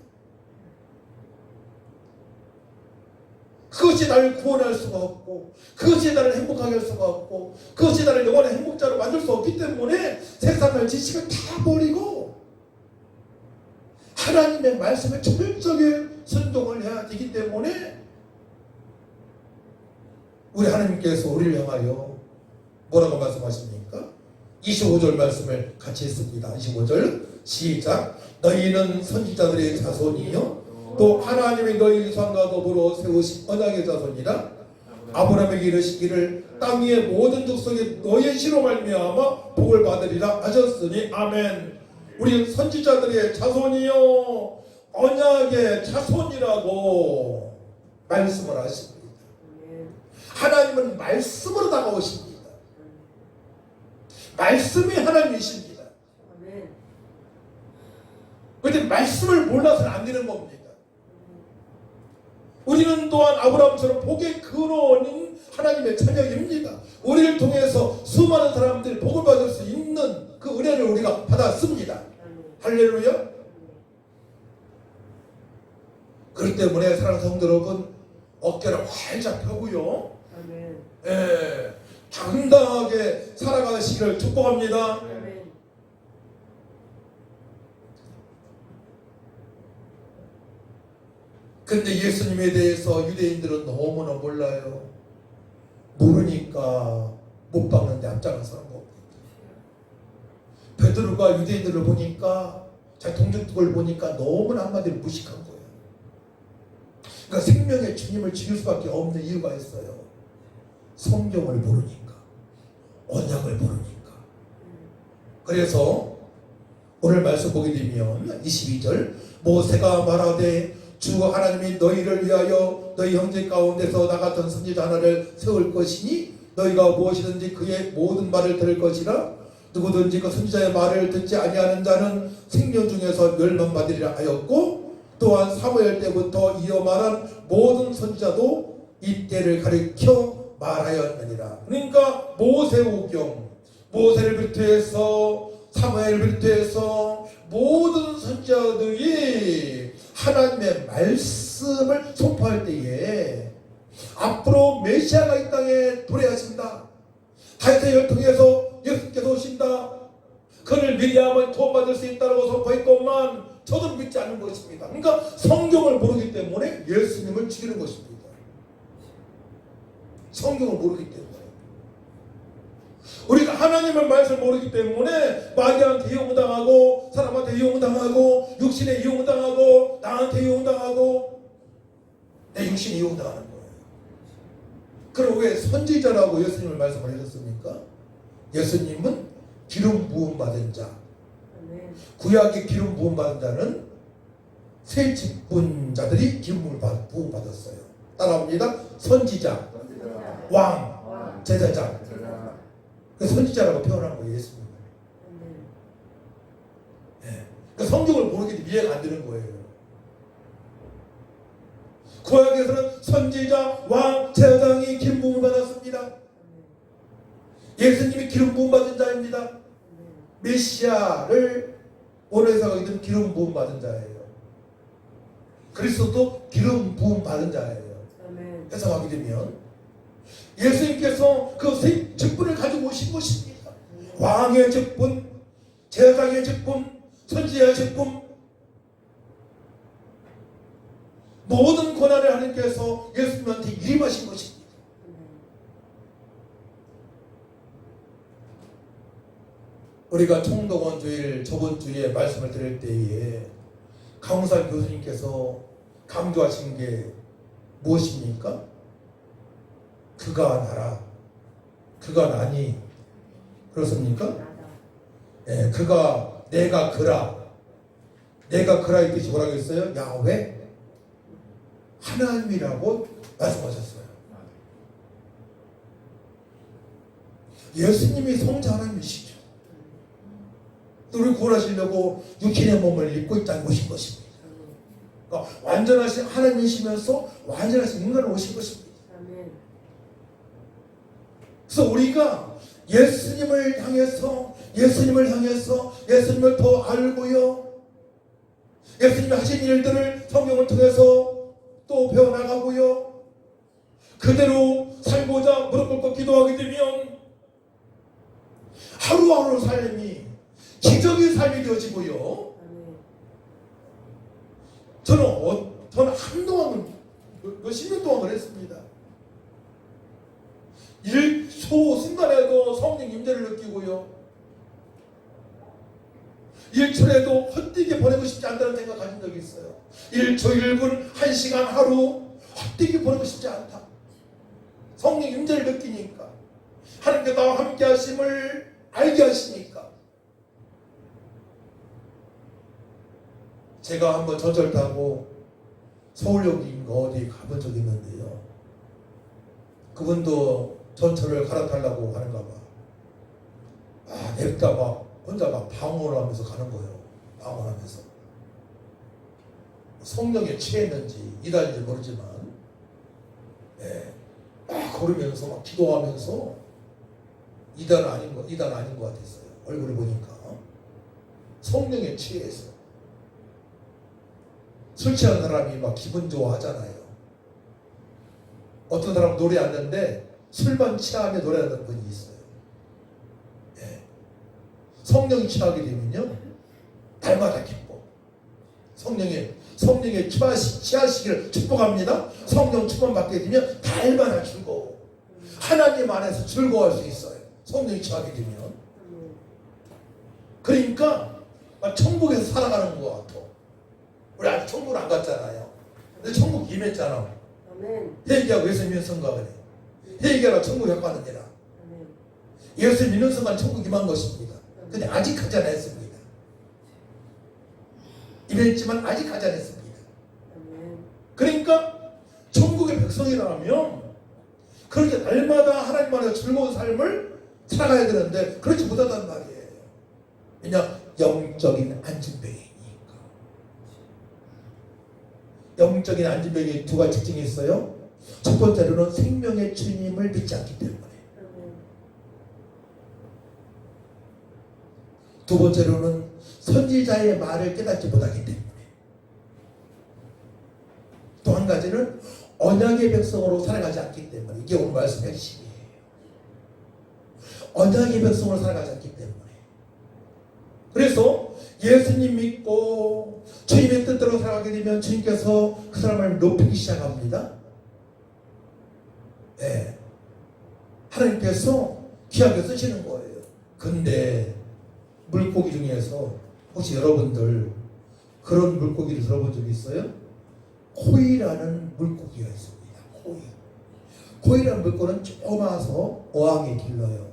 그것이 나를 구원할 수가 없고, 그것이 나를 행복하게 할 수가 없고, 그것이 나를 영원한 행복자로 만들 수 없기 때문에 세상의 지식을 다 버리고 하나님의 말씀에 철저하게 순종을 해야 되기 때문에 우리 하나님께서 우리를 향하여 뭐라고 말씀하십니까? 25절 말씀을 같이 했습니다. 25절 시작. 너희는 선지자들의 자손이요 또 하나님이 너희 조상과 더불어 세우신 언약의 자손이라. 아브라함에게 이르시기를 땅 위의 모든 족속이 너희의 씨로 말미암아 복을 받으리라 하셨으니 아멘. 우리 선지자들의 자손이요 언약의 자손이라고 말씀을 하십니다. 하나님은 말씀으로 다가오십니다. 말씀이 하나님이십니다. 그런데 말씀을 몰라서는 안 되는 겁니다. 우리는 또한 아브라함처럼 복의 근원인 하나님의 자녀입니다. 우리를 통해서 수많은 사람들이 복을 받을 수 있는 그 은혜를 우리가 받았습니다. 할렐루야. 그렇기 때문에 사랑하는 성도 여러분, 어깨를 활짝 펴고요, 당당하게 살아가시기를 축복합니다. 근데 예수님에 대해서 유대인들은 너무나 몰라요. 모르니까 못 박는데 앞장서는 겁니다. 베드로가 유대인들을 보니까 자기 동족들을 보니까 너무나 한마디로 무식한 거예요. 그러니까 생명의 주님을 죽일 수밖에 없는 이유가 있어요. 성경을 모르니까, 언약을 모르니까. 그래서 오늘 말씀 보게 되면 22절 모세가 말하되 주 하나님이 너희를 위하여 너희 형제 가운데서 나 같은 선지자 하나를 세울 것이니 너희가 무엇이든지 그의 모든 말을 들을 것이라. 누구든지 그 선지자의 말을 듣지 아니하는 자는 생명 중에서 멸망받으리라 하였고, 또한 사무엘 때부터 이어 말한 모든 선지자도 이때를 가리켜 말하였느니라. 그러니까 모세오경, 모세를 비롯해서 사무엘을 비롯해서 모든 선지자들이 하나님의 말씀을 선포할 때에 앞으로 메시아가 이 땅에 도래하신다, 다윗의 혈 통해서 예수께서 오신다, 그를 믿어야만 구원받을 수 있다고 선포했건만 저도 믿지 않는 것입니다. 그러니까 성경을 모르기 때문에 예수님을 죽이는 것입니다. 성경을 모르기 때문에. 우리가 하나님의 말씀을 모르기 때문에 마귀한테 이용당하고, 사람한테 이용당하고, 육신에 이용당하고, 나한테 이용당하고, 내 육신에 이용당하는 거예요. 그럼 왜 선지자라고 예수님을 말씀을 해줬습니까? 예수님은 기름 부음 받은 자, 구약의 기름 부음 받은 자는 새 직분자들이 기름 부음 받았어요. 따라옵니다. 선지자, 왕, 제사장. 그 선지자라고 표현한 거예요, 예수님을. 예. 그 성경을 모르기 때문에 이해가 안 되는 거예요. 구약에서는 선지자, 왕, 제사장이 기름 부음을 받았습니다. 예수님이 기름 부음 받은 자입니다. 메시아를 원어에서 하게 되면 기름 부음 받은 자예요. 그리스도도 기름 부음 받은 자예요. 해석하게 되면 예수님께서 그 세 직분을 가지고 오신 것입니다. 왕의 직분, 제사장의 직분, 선지자의 직분, 모든 권한을 하나님께서 예수님한테 위임하신 것입니다. 우리가 총독원 주일 저번 주에 말씀을 드릴 때에 강우산 교수님께서 강조하신 게 무엇입니까? 그가 나라, 그가 나니, 그렇습니까? 예, 그가 내가 그라, 내가 그라 이 뜻이 뭐라고 했어요? 야훼 하나님이라고 말씀하셨어요. 예수님이 성자 하나님이시죠. 우리를 구원하시려고 육신의 몸을 입고 이 땅에 오신 것입니다. 그러니까 완전하신 하나님이시면서 완전하신 인간으로 오신 것입니다. 그래서 우리가 예수님을 향해서 예수님을 더 알고요, 예수님이 하신 일들을 성경을 통해서 또 배워나가고요, 그대로 살고자 무릎 꿇고 기도하게 되면 하루하루 삶이 기적의 삶이 되어지고요. 저는 한동안 몇십 년 동안 그랬습니다. 1초 순간에도 성령 임재를 느끼고요, 1초라도 헛되게 보내고 싶지 않다는 생각 가진 적이 있어요. 1초, 1분, 1시간, 하루 헛되게 보내고 싶지 않다. 성령 임재를 느끼니까, 하나님께 나와 함께 하심을 알게 하시니까. 제가 한번 전철 타고 서울역인가 어디 가본 적이 있는데요, 그분도 전철을 갈아타려고 하는가 봐. 내가 막 혼자 막 방언을 하면서 가는 거예요. 방언하면서. 성령에 취했는지 이단인지 모르지만, 막 걸으면서 막 기도하면서 이단 아닌 것 같았어요. 얼굴을 보니까 성령에 취해서. 술 취한 사람이 막 기분 좋아하잖아요. 어떤 사람 노래 안 하는데 술만 취하면 노래하는 분이 있어요. 성령이 취하게 되면요, 날마다 기뻐. 성령에 취하시기를 축복합니다. 성령 축복 받게 되면 날마다 즐거워. 하나님 안에서 즐거워할 수 있어요. 성령이 취하게 되면. 그러니까 막 천국에서 살아가는 것 같아. 우리 아직 천국을 안 갔잖아요. 근데 천국 임했잖아. 회개하고 예수 믿는 순간에, 회개하라 천국에 가느니라. 예수 믿는 순간 천국 임한 것입니다. 근데 아직 가지 않았습니다. 임했지만 아직 가지 않았습니다. 그러니까 천국의 백성이라면 그렇게 날마다 하나님 안에서 즐거운 삶을 살아가야 되는데 그렇지 못하단 말이에요. 왜냐? 영적인 안진병이니까. 영적인 안진병이 두 가지 특징이 있어요. 첫 번째로는 생명의 주님을 믿지 않기 때문에. 두 번째로는 선지자의 말을 깨닫지 못하기 때문에. 또 한 가지는 언약의 백성으로 살아가지 않기 때문에. 이게 오늘 말씀의 핵심이에요. 언약의 백성으로 살아가지 않기 때문에. 그래서 예수님 믿고 주님의 뜻대로 살아가게 되면 주님께서 그 사람을 높이기 시작합니다. 네. 하나님께서 귀하게 쓰시는 거예요. 근데 물고기 중에서 혹시 여러분들 그런 물고기를 들어본 적 있어요? 코이라는 물고기가 있습니다. 코이라는 물고기는 조그마서 어항에 길러요.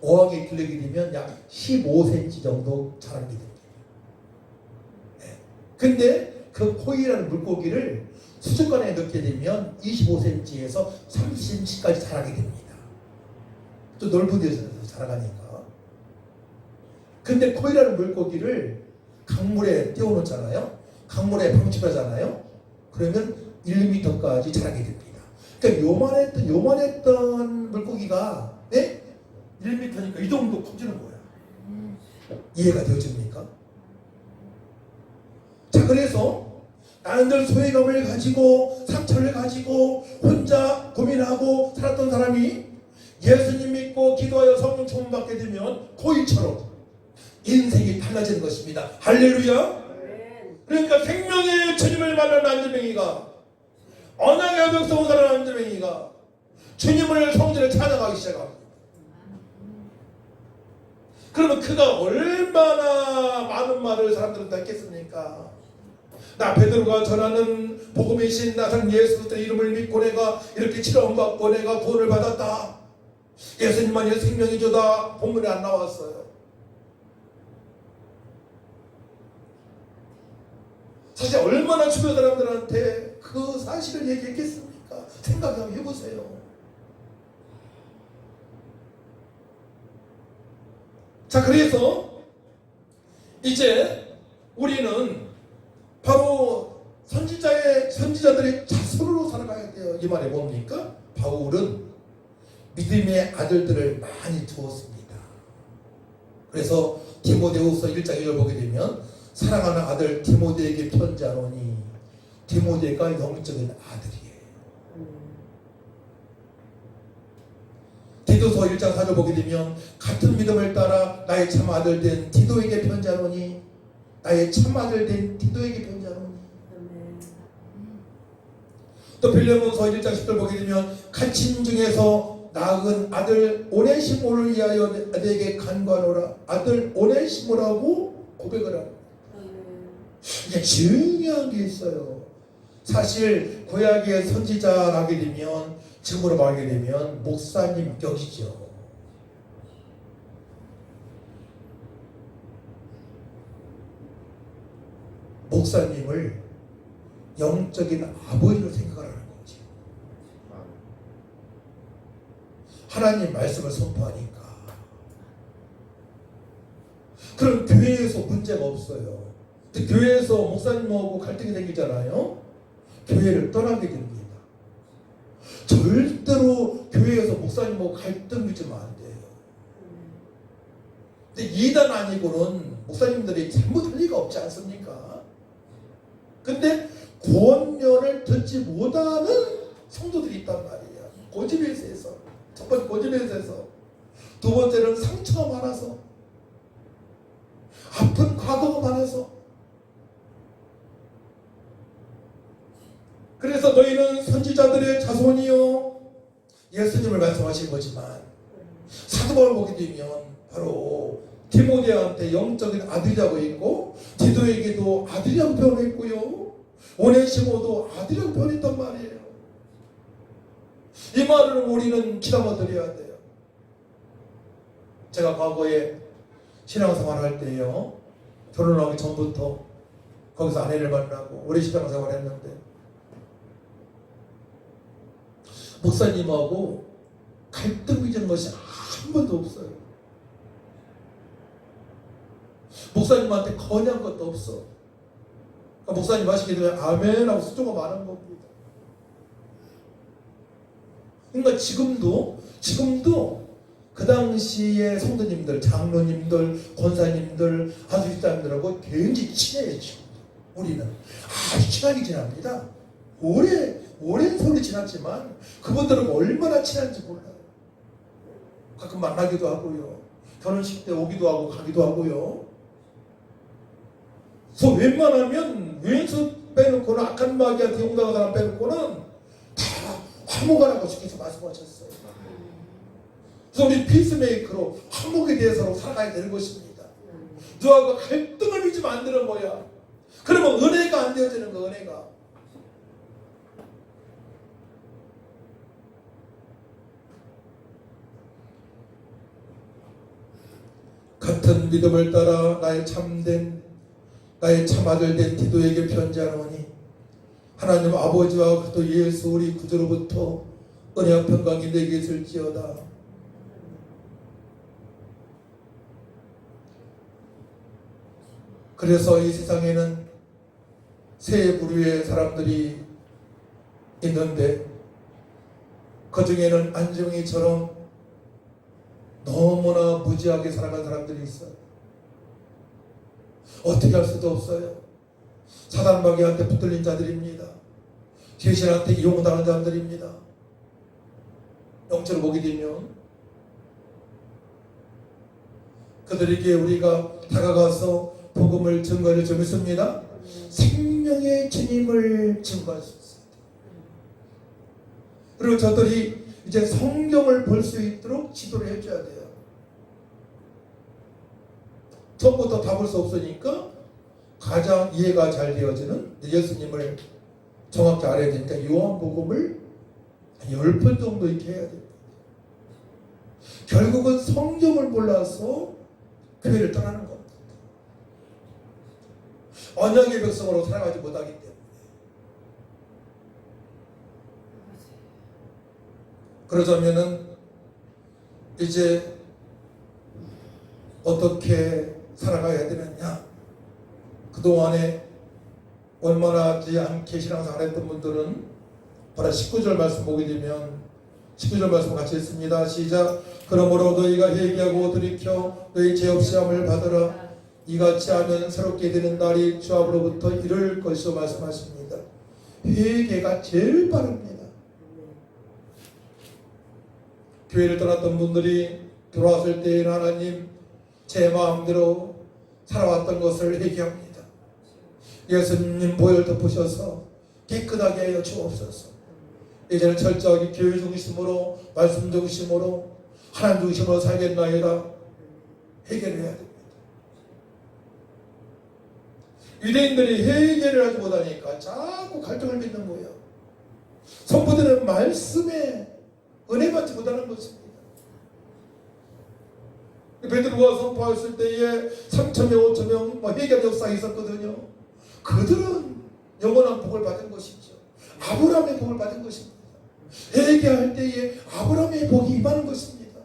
어항에 길르게 되면 약 15cm 정도 자라게 됩니다. 네. 근데 그 코이라는 물고기를 수족관에 넣게 되면 25cm에서 30cm까지 자라게 됩니다. 또 넓은 데서 자라가니까. 근데 코이라는 물고기를 강물에 띄워놓잖아요. 강물에 방치하잖아요. 그러면 1m까지 자라게 됩니다. 그러니까 요만했던 물고기가, 네? 1m니까 이 정도 커지는 거야. 이해가 되어집니까? 자, 그래서 나는 늘 소외감을 가지고 상처를 가지고 혼자 고민하고 살았던 사람이 예수님 믿고 기도하여 성령充받게 되면 코이처럼 인생이 달라지는 것입니다. 할렐루야. 그러니까 생명의 주님을 만난 안드맹이가, 언약의 백성을 살아난 안드맹이가 주님을 성전에 찾아가기 시작합니다. 그러면 그가 얼마나 많은 말을 사람들한테 했겠습니까? 나 베드로가 전하는 복음의 신 나사렛 예수 그리스도의 이름을 믿고 내가 이렇게 치료받고 내가 구원을 받았다. 예수님만이 생명이죠다. 본문에 안 나왔어요. 사실 얼마나 주변 사람들한테 그 사실을 얘기했겠습니까? 생각 한번 해보세요. 자, 그래서 이제 우리는 바로 선지자들의 자손으로 살아가야 돼요. 이 말이 뭡니까? 바울은 믿음의 아들들을 많이 두었습니다. 그래서 디모데후서 1장 1절 보게 되면 사랑하는 아들 디모데에게 편지하노니, 디모데가 영적인 아들이에요. 디도서 1장 4절 보게 되면 같은 믿음을 따라 나의 참 아들 된 디도에게 편지하노니, 나의 참 아들 된 디도에게 편지하노니. 또 빌레몬서 1장 10절 보게 되면 갇힌 중에서 낳은 아들 오네시모를 위하여 내게 간구하노라. 아들 오네시모라고 고백을 합니다. 이게 중요한 게 있어요. 사실 구약의 선지자라게 되면, 지금으로 말하게 되면 목사님 격이죠. 목사님을 영적인 아버지로 생각하라는 거지. 하나님 말씀을 선포하니까. 그럼 교회에서 문제가 없어요. 교회에서 목사님하고 갈등이 생기잖아요. 교회를 떠나게 됩니다. 절대로 교회에서 목사님하고 갈등 빚으면 안 돼요. 근데 이단 아니고는 목사님들이 잘못할 리가 없지 않습니까? 근데 구원면을 듣지 못하는 성도들이 있단 말이에요. 고집에서. 첫 번째 고집에서. 두 번째는 상처가 많아서, 아픈 과거가 많아서. 그래서 너희는 선지자들의 자손이요, 예수님을 말씀하신 거지만 사도 바울 보게 되면 바로 디모데한테 영적인 아들이라고 했고, 디도에게도 아들이라고 표현했고요, 오네시모도 아들이라고 표현했단 말이에요. 이 말을 우리는 귀담아 드려야 돼요. 제가 과거에 신앙생활 할 때요, 결혼하기 전부터 거기서 아내를 만나고 오래 신앙생활 했는데 목사님하고 갈등 빚은 것이 한 번도 없어요. 목사님한테 건의한 것도 없어. 그러니까 목사님 하시게 되면 아멘 하고 수조가 많은 겁니다. 그러니까 지금도 그 당시에 성도님들, 장로님들, 권사님들, 아주시장들하고 굉장히 친해졌죠. 우리는 아주 친하게 지납니다. 오랜 세월이 지났지만 그분들은 얼마나 친한지 몰라요. 가끔 만나기도 하고요. 결혼식 때 오기도 하고 가기도 하고요. 그래서 웬만하면 왼수 빼놓고는 악한 마귀한테 용당한 사람 빼놓고는 다 화목하라고 주께서 말씀하셨어요. 그래서 우리 피스메이커로 화목에 대해서 살아가야 되는 것입니다. 누하고 갈등을 빚으면 안 되는 거야. 그러면 은혜가 안 되어지는 거, 은혜가. 같은 믿음을 따라 나의 참 아들 된 디도에게 편지하노니 하나님 아버지와 그리스도 예수 우리 구주로부터 은혜와 평강이 내게 있을지어다. 그래서 이 세상에는 세 부류의 사람들이 있는데 그 중에는 안정이처럼 너무나 무지하게 살아간 사람들이 있어요. 어떻게 할 수도 없어요. 사단마귀한테 붙들린 자들입니다. 귀신한테 이용당한 자들입니다. 영적으로 보게 되면 그들에게 우리가 다가가서 복음을 증거를 좀 있습니다. 생명의 주님을 증거할 수 있습니다. 그리고 저들이 이제 성경을 볼 수 있도록 지도를 해줘야 돼요. 처음부터 다 볼 수 없으니까 가장 이해가 잘 되어지는 예수님을 정확히 알아야 되니까 요한복음을 한 10번 정도 이렇게 해야 됩니다. 결국은 성경을 몰라서 교회를 떠나는 겁니다. 언약의 백성으로 살아가지 못하기 때문에. 그러자면은 이제 어떻게 살아가야 되느냐? 그동안에 얼마나 않게 신앙생활 했던 분들은 바로 19절 말씀 보게 되면 19절 말씀 같이 했습니다. 시작. 그러므로 너희가 회개하고 돌이켜 너희 죄 없이 함을 받으라. 이같이 하면 새롭게 되는 날이 주 앞으로부터 이를 것이요 말씀하십니다. 회개가 제일 빠릅니다. 교회를 떠났던 분들이 돌아왔을 때에는 하나님 제 마음대로 살아왔던 것을 회개합니다. 예수님 보혈 덮으셔서 깨끗하게 하여 주옵소서. 이제는 철저하게 교회 중심으로 말씀 중심으로 하나님 중심으로 살겠나이다. 회개를 해야 됩니다. 유대인들이 회개를 하지 못하니까 자꾸 갈등을 빚는 거예요. 선포되는 말씀에 은혜 받지 못하는 것입니다. 베드로가 선포했을 때에 3,000명, 5,000명 회개한 역사가 있었거든요. 그들은 영원한 복을 받은 것이죠. 아브라함의 복을 받은 것입니다. 회개할 때에 아브라함의 복이 임하는 것입니다.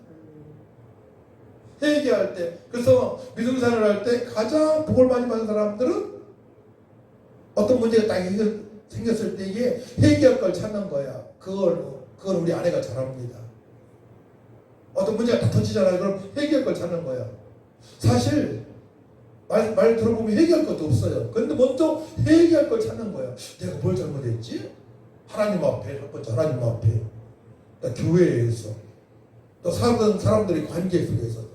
회개할 때. 그래서 믿음생활을 할 때 가장 복을 많이 받은 사람들은 어떤 문제가 딱 생겼을 때에 회개할 걸 찾는 거야. 그건 우리 아내가 잘합니다. 어떤 문제가 딱 터지잖아요. 그럼 회개할 걸 찾는 거야. 사실 말 들어보면 회개할 것도 없어요. 그런데 먼저 회개할 걸 찾는 거야. 내가 뭘 잘못했지? 하나님 앞에, 첫 번째 하나님 앞에, 또 교회에서, 또 살던 사람들의 관계 속에서도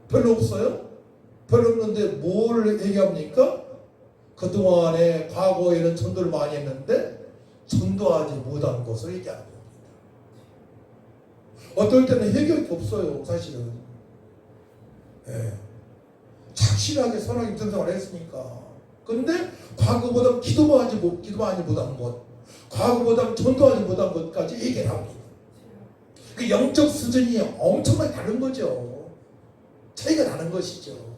별로 없어요? 별로 없는데 뭘 회개합니까? 그동안에 과거에는 전도를 많이 했는데 전도하지 못한 것을 얘기하는 겁니다. 어떨 때는 회개할 게 없어요. 사실은. 예. 착실하게 선하게 믿음생활을 했으니까. 근데 과거보다 기도하지 못한 것, 과거보다 전도하지 못한 것까지 얘기를 합니다. 그 영적 수준이 엄청나게 다른 거죠. 차이가 나는 것이죠.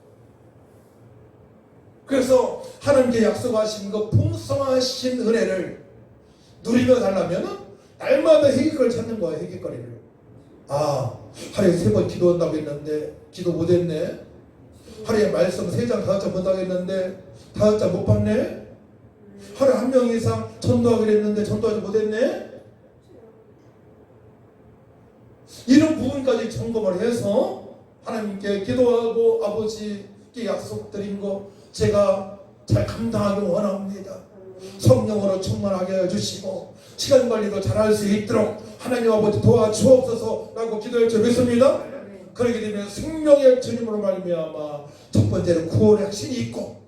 그래서 하나님께 약속하신 그 풍성하신 은혜를 누리며 살려면 날마다 회개거리를 찾는 거예요. 회개거리를. 하루에 3번 기도한다고 했는데 기도 못했네. 하루에 말씀 3장 5장 본다고 했는데 5장 못 봤네. 하루에 1명 이상 전도하기로 했는데 전도하지 못했네. 이런 부분까지 점검을 해서 하나님께 기도하고 아버지께 약속드린 거 제가 잘 감당하기 원합니다. 성령으로 충만하게 해주시고 시간 관리도 잘할 수 있도록 하나님 아버지 도와주옵소서라고 기도할 줄 믿습니다. 그렇게 되면 생명의 주님으로 말미암아 첫 번째는 구원의 확신이 있고,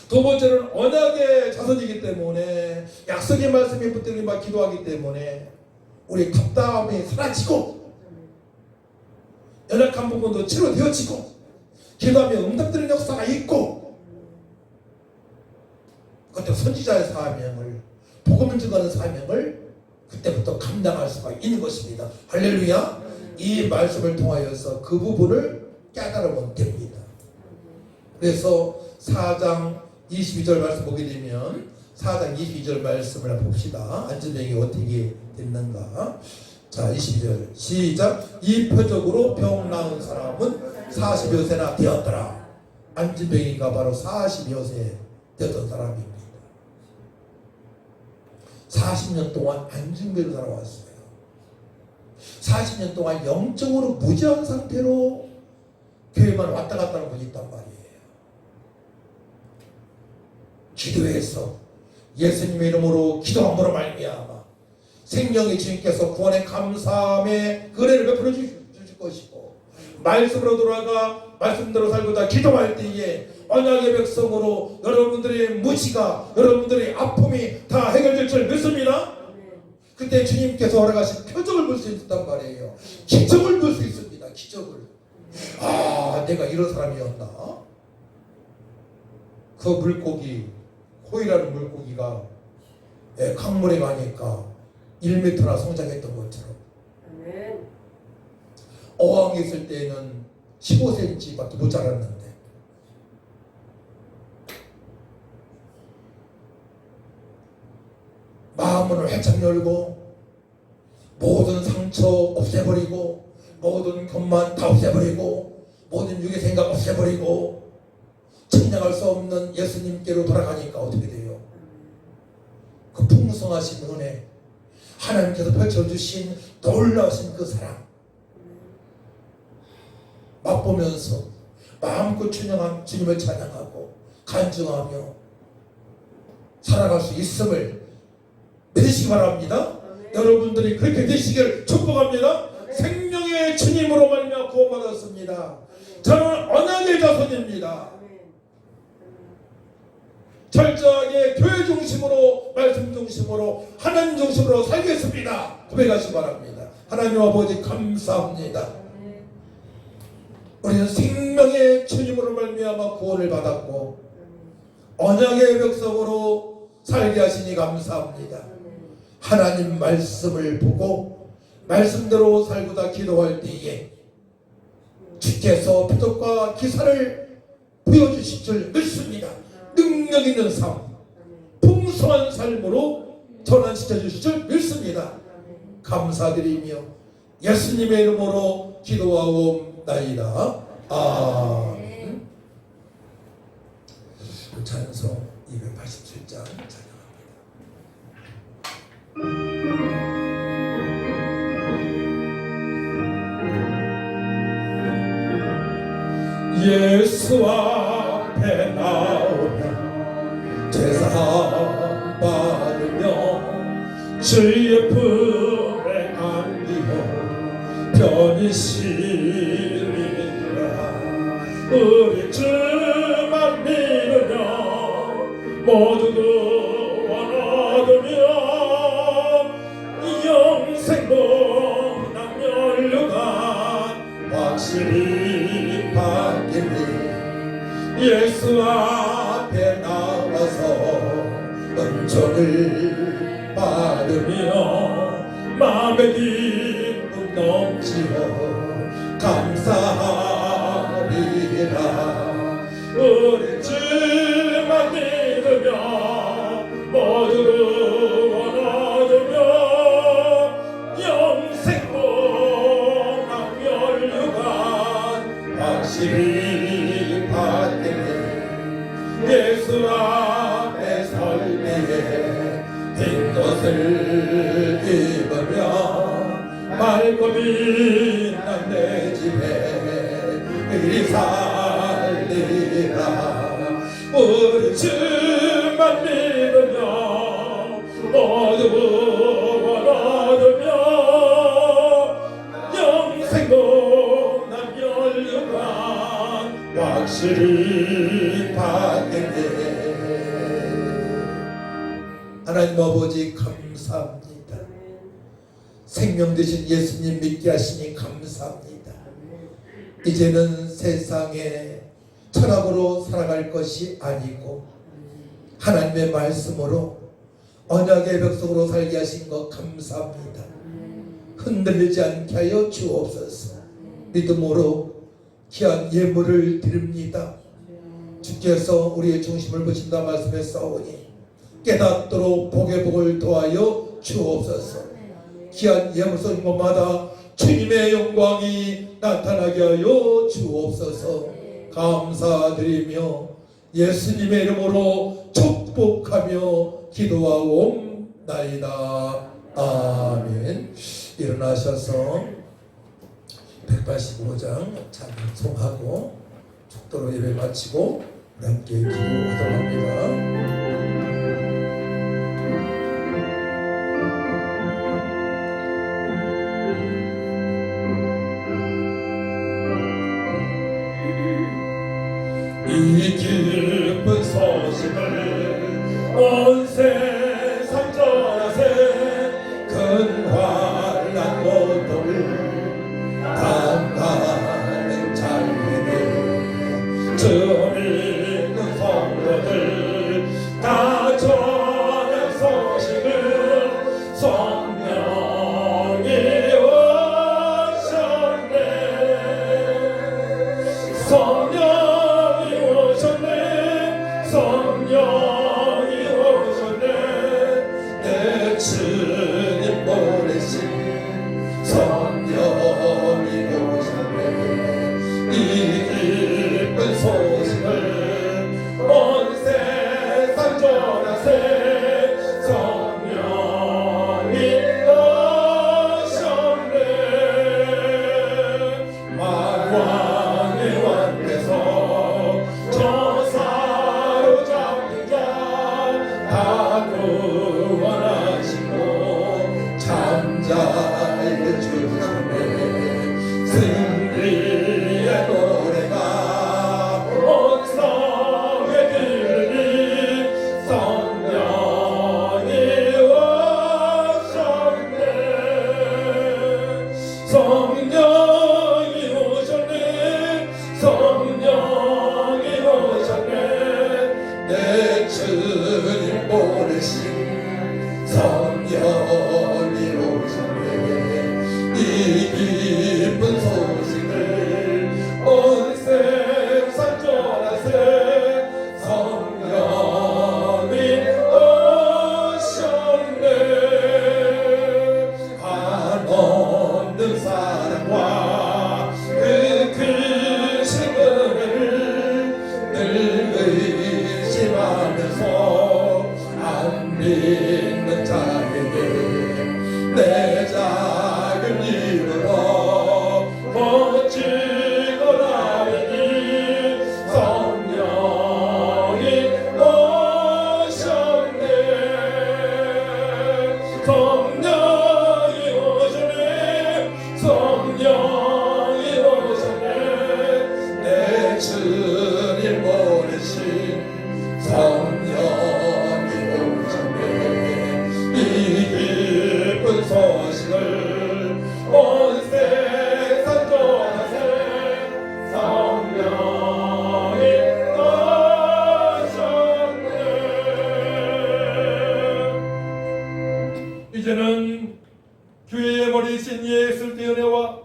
두 번째는 언약의 자손이기 때문에 약속의 말씀이 붙들린 바 기도하기 때문에 우리 답답함이 사라지고 연약한 부분도 치료되어지고 기도하면 응답되는 역사가 있고, 그때 선지자의 사명을, 복음을 증거하는 사명을 그때부터 감당할 수가 있는 것입니다. 할렐루야. 이 말씀을 통하여서 그 부분을 깨달으면 됩니다. 그래서 4장 22절 말씀 보게 되면 4장 22절 말씀을 봅시다. 안전병이 어떻게 됐는가. 자, 22절 시작. 이 표적으로 병 나은 사람은 40여 세나 되었더라. 안전병이가 바로 40여 세 되었던 사람입니다. 40년 동안 안진뱅이로 살아왔어요. 40년 동안 영적으로 무지한 상태로 교회만 왔다 갔다 하는 분이 있단 말이에요. 기도해서 예수님의 이름으로 기도함으로 말미암아 생명의 주님께서 구원의 감사함의 은혜를 베풀어 주실 것이고, 말씀으로 돌아가 말씀대로 살고자 기도할 때에 언약의 백성으로 여러분들의 무지가, 여러분들의 아픔이 다 해결될 줄 믿습니다. 그때 주님께서 허락하신 표적을 볼 수 있단 말이에요. 기적을 볼 수 있습니다. 기적을. 아, 내가 이런 사람이었나? 그 물고기, 호이라는 물고기가 강물에 가니까 1m나 성장했던 것처럼, 어항에 있을 때는 15cm밖에 못 자랐는데 마음을 활짝 열고 모든 상처 없애버리고 모든 것만 다 없애버리고 모든 육의 생각 없애버리고 측량할 수 없는 예수님께로 돌아가니까 어떻게 돼요? 그 풍성하신 은혜, 하나님께서 펼쳐주신 놀라우신 그 사랑 맛보면서 마음껏 찬양한 주님을 찬양하고 간증하며 살아갈 수 있음을 믿으시기 바랍니다. 여러분들이 그렇게 되시기를 축복합니다. 생명의 주님으로 말미암아 구원받았습니다. 저는 언약의 자손입니다. 철저하게 교회 중심으로, 말씀 중심으로, 하나님 중심으로 살겠습니다. 고백하시기 바랍니다. 하나님 아버지 감사합니다. 우리는 생명의 주님으로 말미암아 구원을 받았고 언약의 백성으로 살게 하시니 감사합니다. 하나님 말씀을 보고 말씀대로 살고자 기도할 때에 주께서 표적과 기사를 보여주실 줄 믿습니다. 능력 있는 삶, 풍성한 삶으로 전환시켜 주실 줄 믿습니다. 감사드리며 예수님의 이름으로 기도하옵나이다. 아멘. 찬송 287장 찬양합니다. 예수 앞에 나오며 제사 받으며 주의 품에 안기고 편히 쉬리라. 우리 주만 믿으며 모두 원하며 영생 복락 멸류관 확실히 받기를 예수 앞에 나와서 은총을 받으며 마음의 기쁨 넘치어 감사하리라. 우리 주만 믿으며 모두 원하며 영생 복락 멸류관 확실히 받기를 예수 앞에 설 때에 빈 것을 입으며 맑은 복음이 내 집에 이리 살리라. 우리 주만 믿으며 어두움을 얻으며 영생도 난 멸류관 확실히 받겠네. 하나님 아버지 감사합니다. 생명 되신 예수님 믿게 하시니 감사합니다. 이제는 세상에 철학으로 살아갈 것이 아니고 하나님의 말씀으로 언약의 백성으로 살게 하신 것 감사합니다. 흔들리지 않게 하여 주옵소서. 믿음으로 귀한 예물을 드립니다. 주께서 우리의 중심을 보신다 말씀했사오니 깨닫도록 복의 복을 더하여 주옵소서. 귀한 예물 쏘는 곳마다 주님의 영광이 나타나게 하여 주옵소서. 감사드리며 예수님의 이름으로 축복하며 기도하옵나이다. 아멘. 일어나셔서 185장 찬송하고 축도로 예배 마치고 우리 함께 기도하도록 합니다. 이 기쁜 소식을 온 세상 전하세. 근환난 고통을 당하는 자에게 주 믿는 성도들 다 전한 소식을 성령이 오셨네. 성령이 오셨네. 내 주님 보내신 성령이 오셨네. 이 기쁜 소식을 온 세상 전하세. 성령이 오셨네. 만왕의 왕께서 저 사로잡힌 자 다 구원하시고 잠자리를 주시네. 승리의 노래가 온 성에 들리니 성령이 오셨네. 성령이 오셨네. 성령이 오셨네. 내 주님 보내신 성령이 오셨네. 이 기쁜 소식을 온 세상 전하세. 성령이 오셨네. 한없는 사랑과 그 크신 은혜를 늘 의심하면서 안 믿는 자에게 내 작은 힘으로 멋지고 나이니 성령이 오셨네. 성령이 오셨네. 성령이 오셨네. 내 주님 보내신 성령이 오셨네. 이 기쁜 소식을 온 세상 전하세. 성령이 오셨네. 이제는 교회의 머리신 예술의 은혜와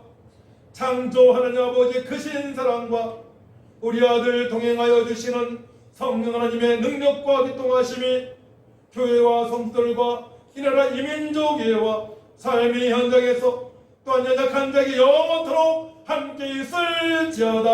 창조 하나님 아버지의 크신 사랑과 우리 아들 동행하여 주시는 성령 하나님의 능력과 기통하심이 교회와 성도들과 이 나라 이민족 예와 삶의 현장에서 또한 연약한 자에게 영원토록 함께 있을지어다.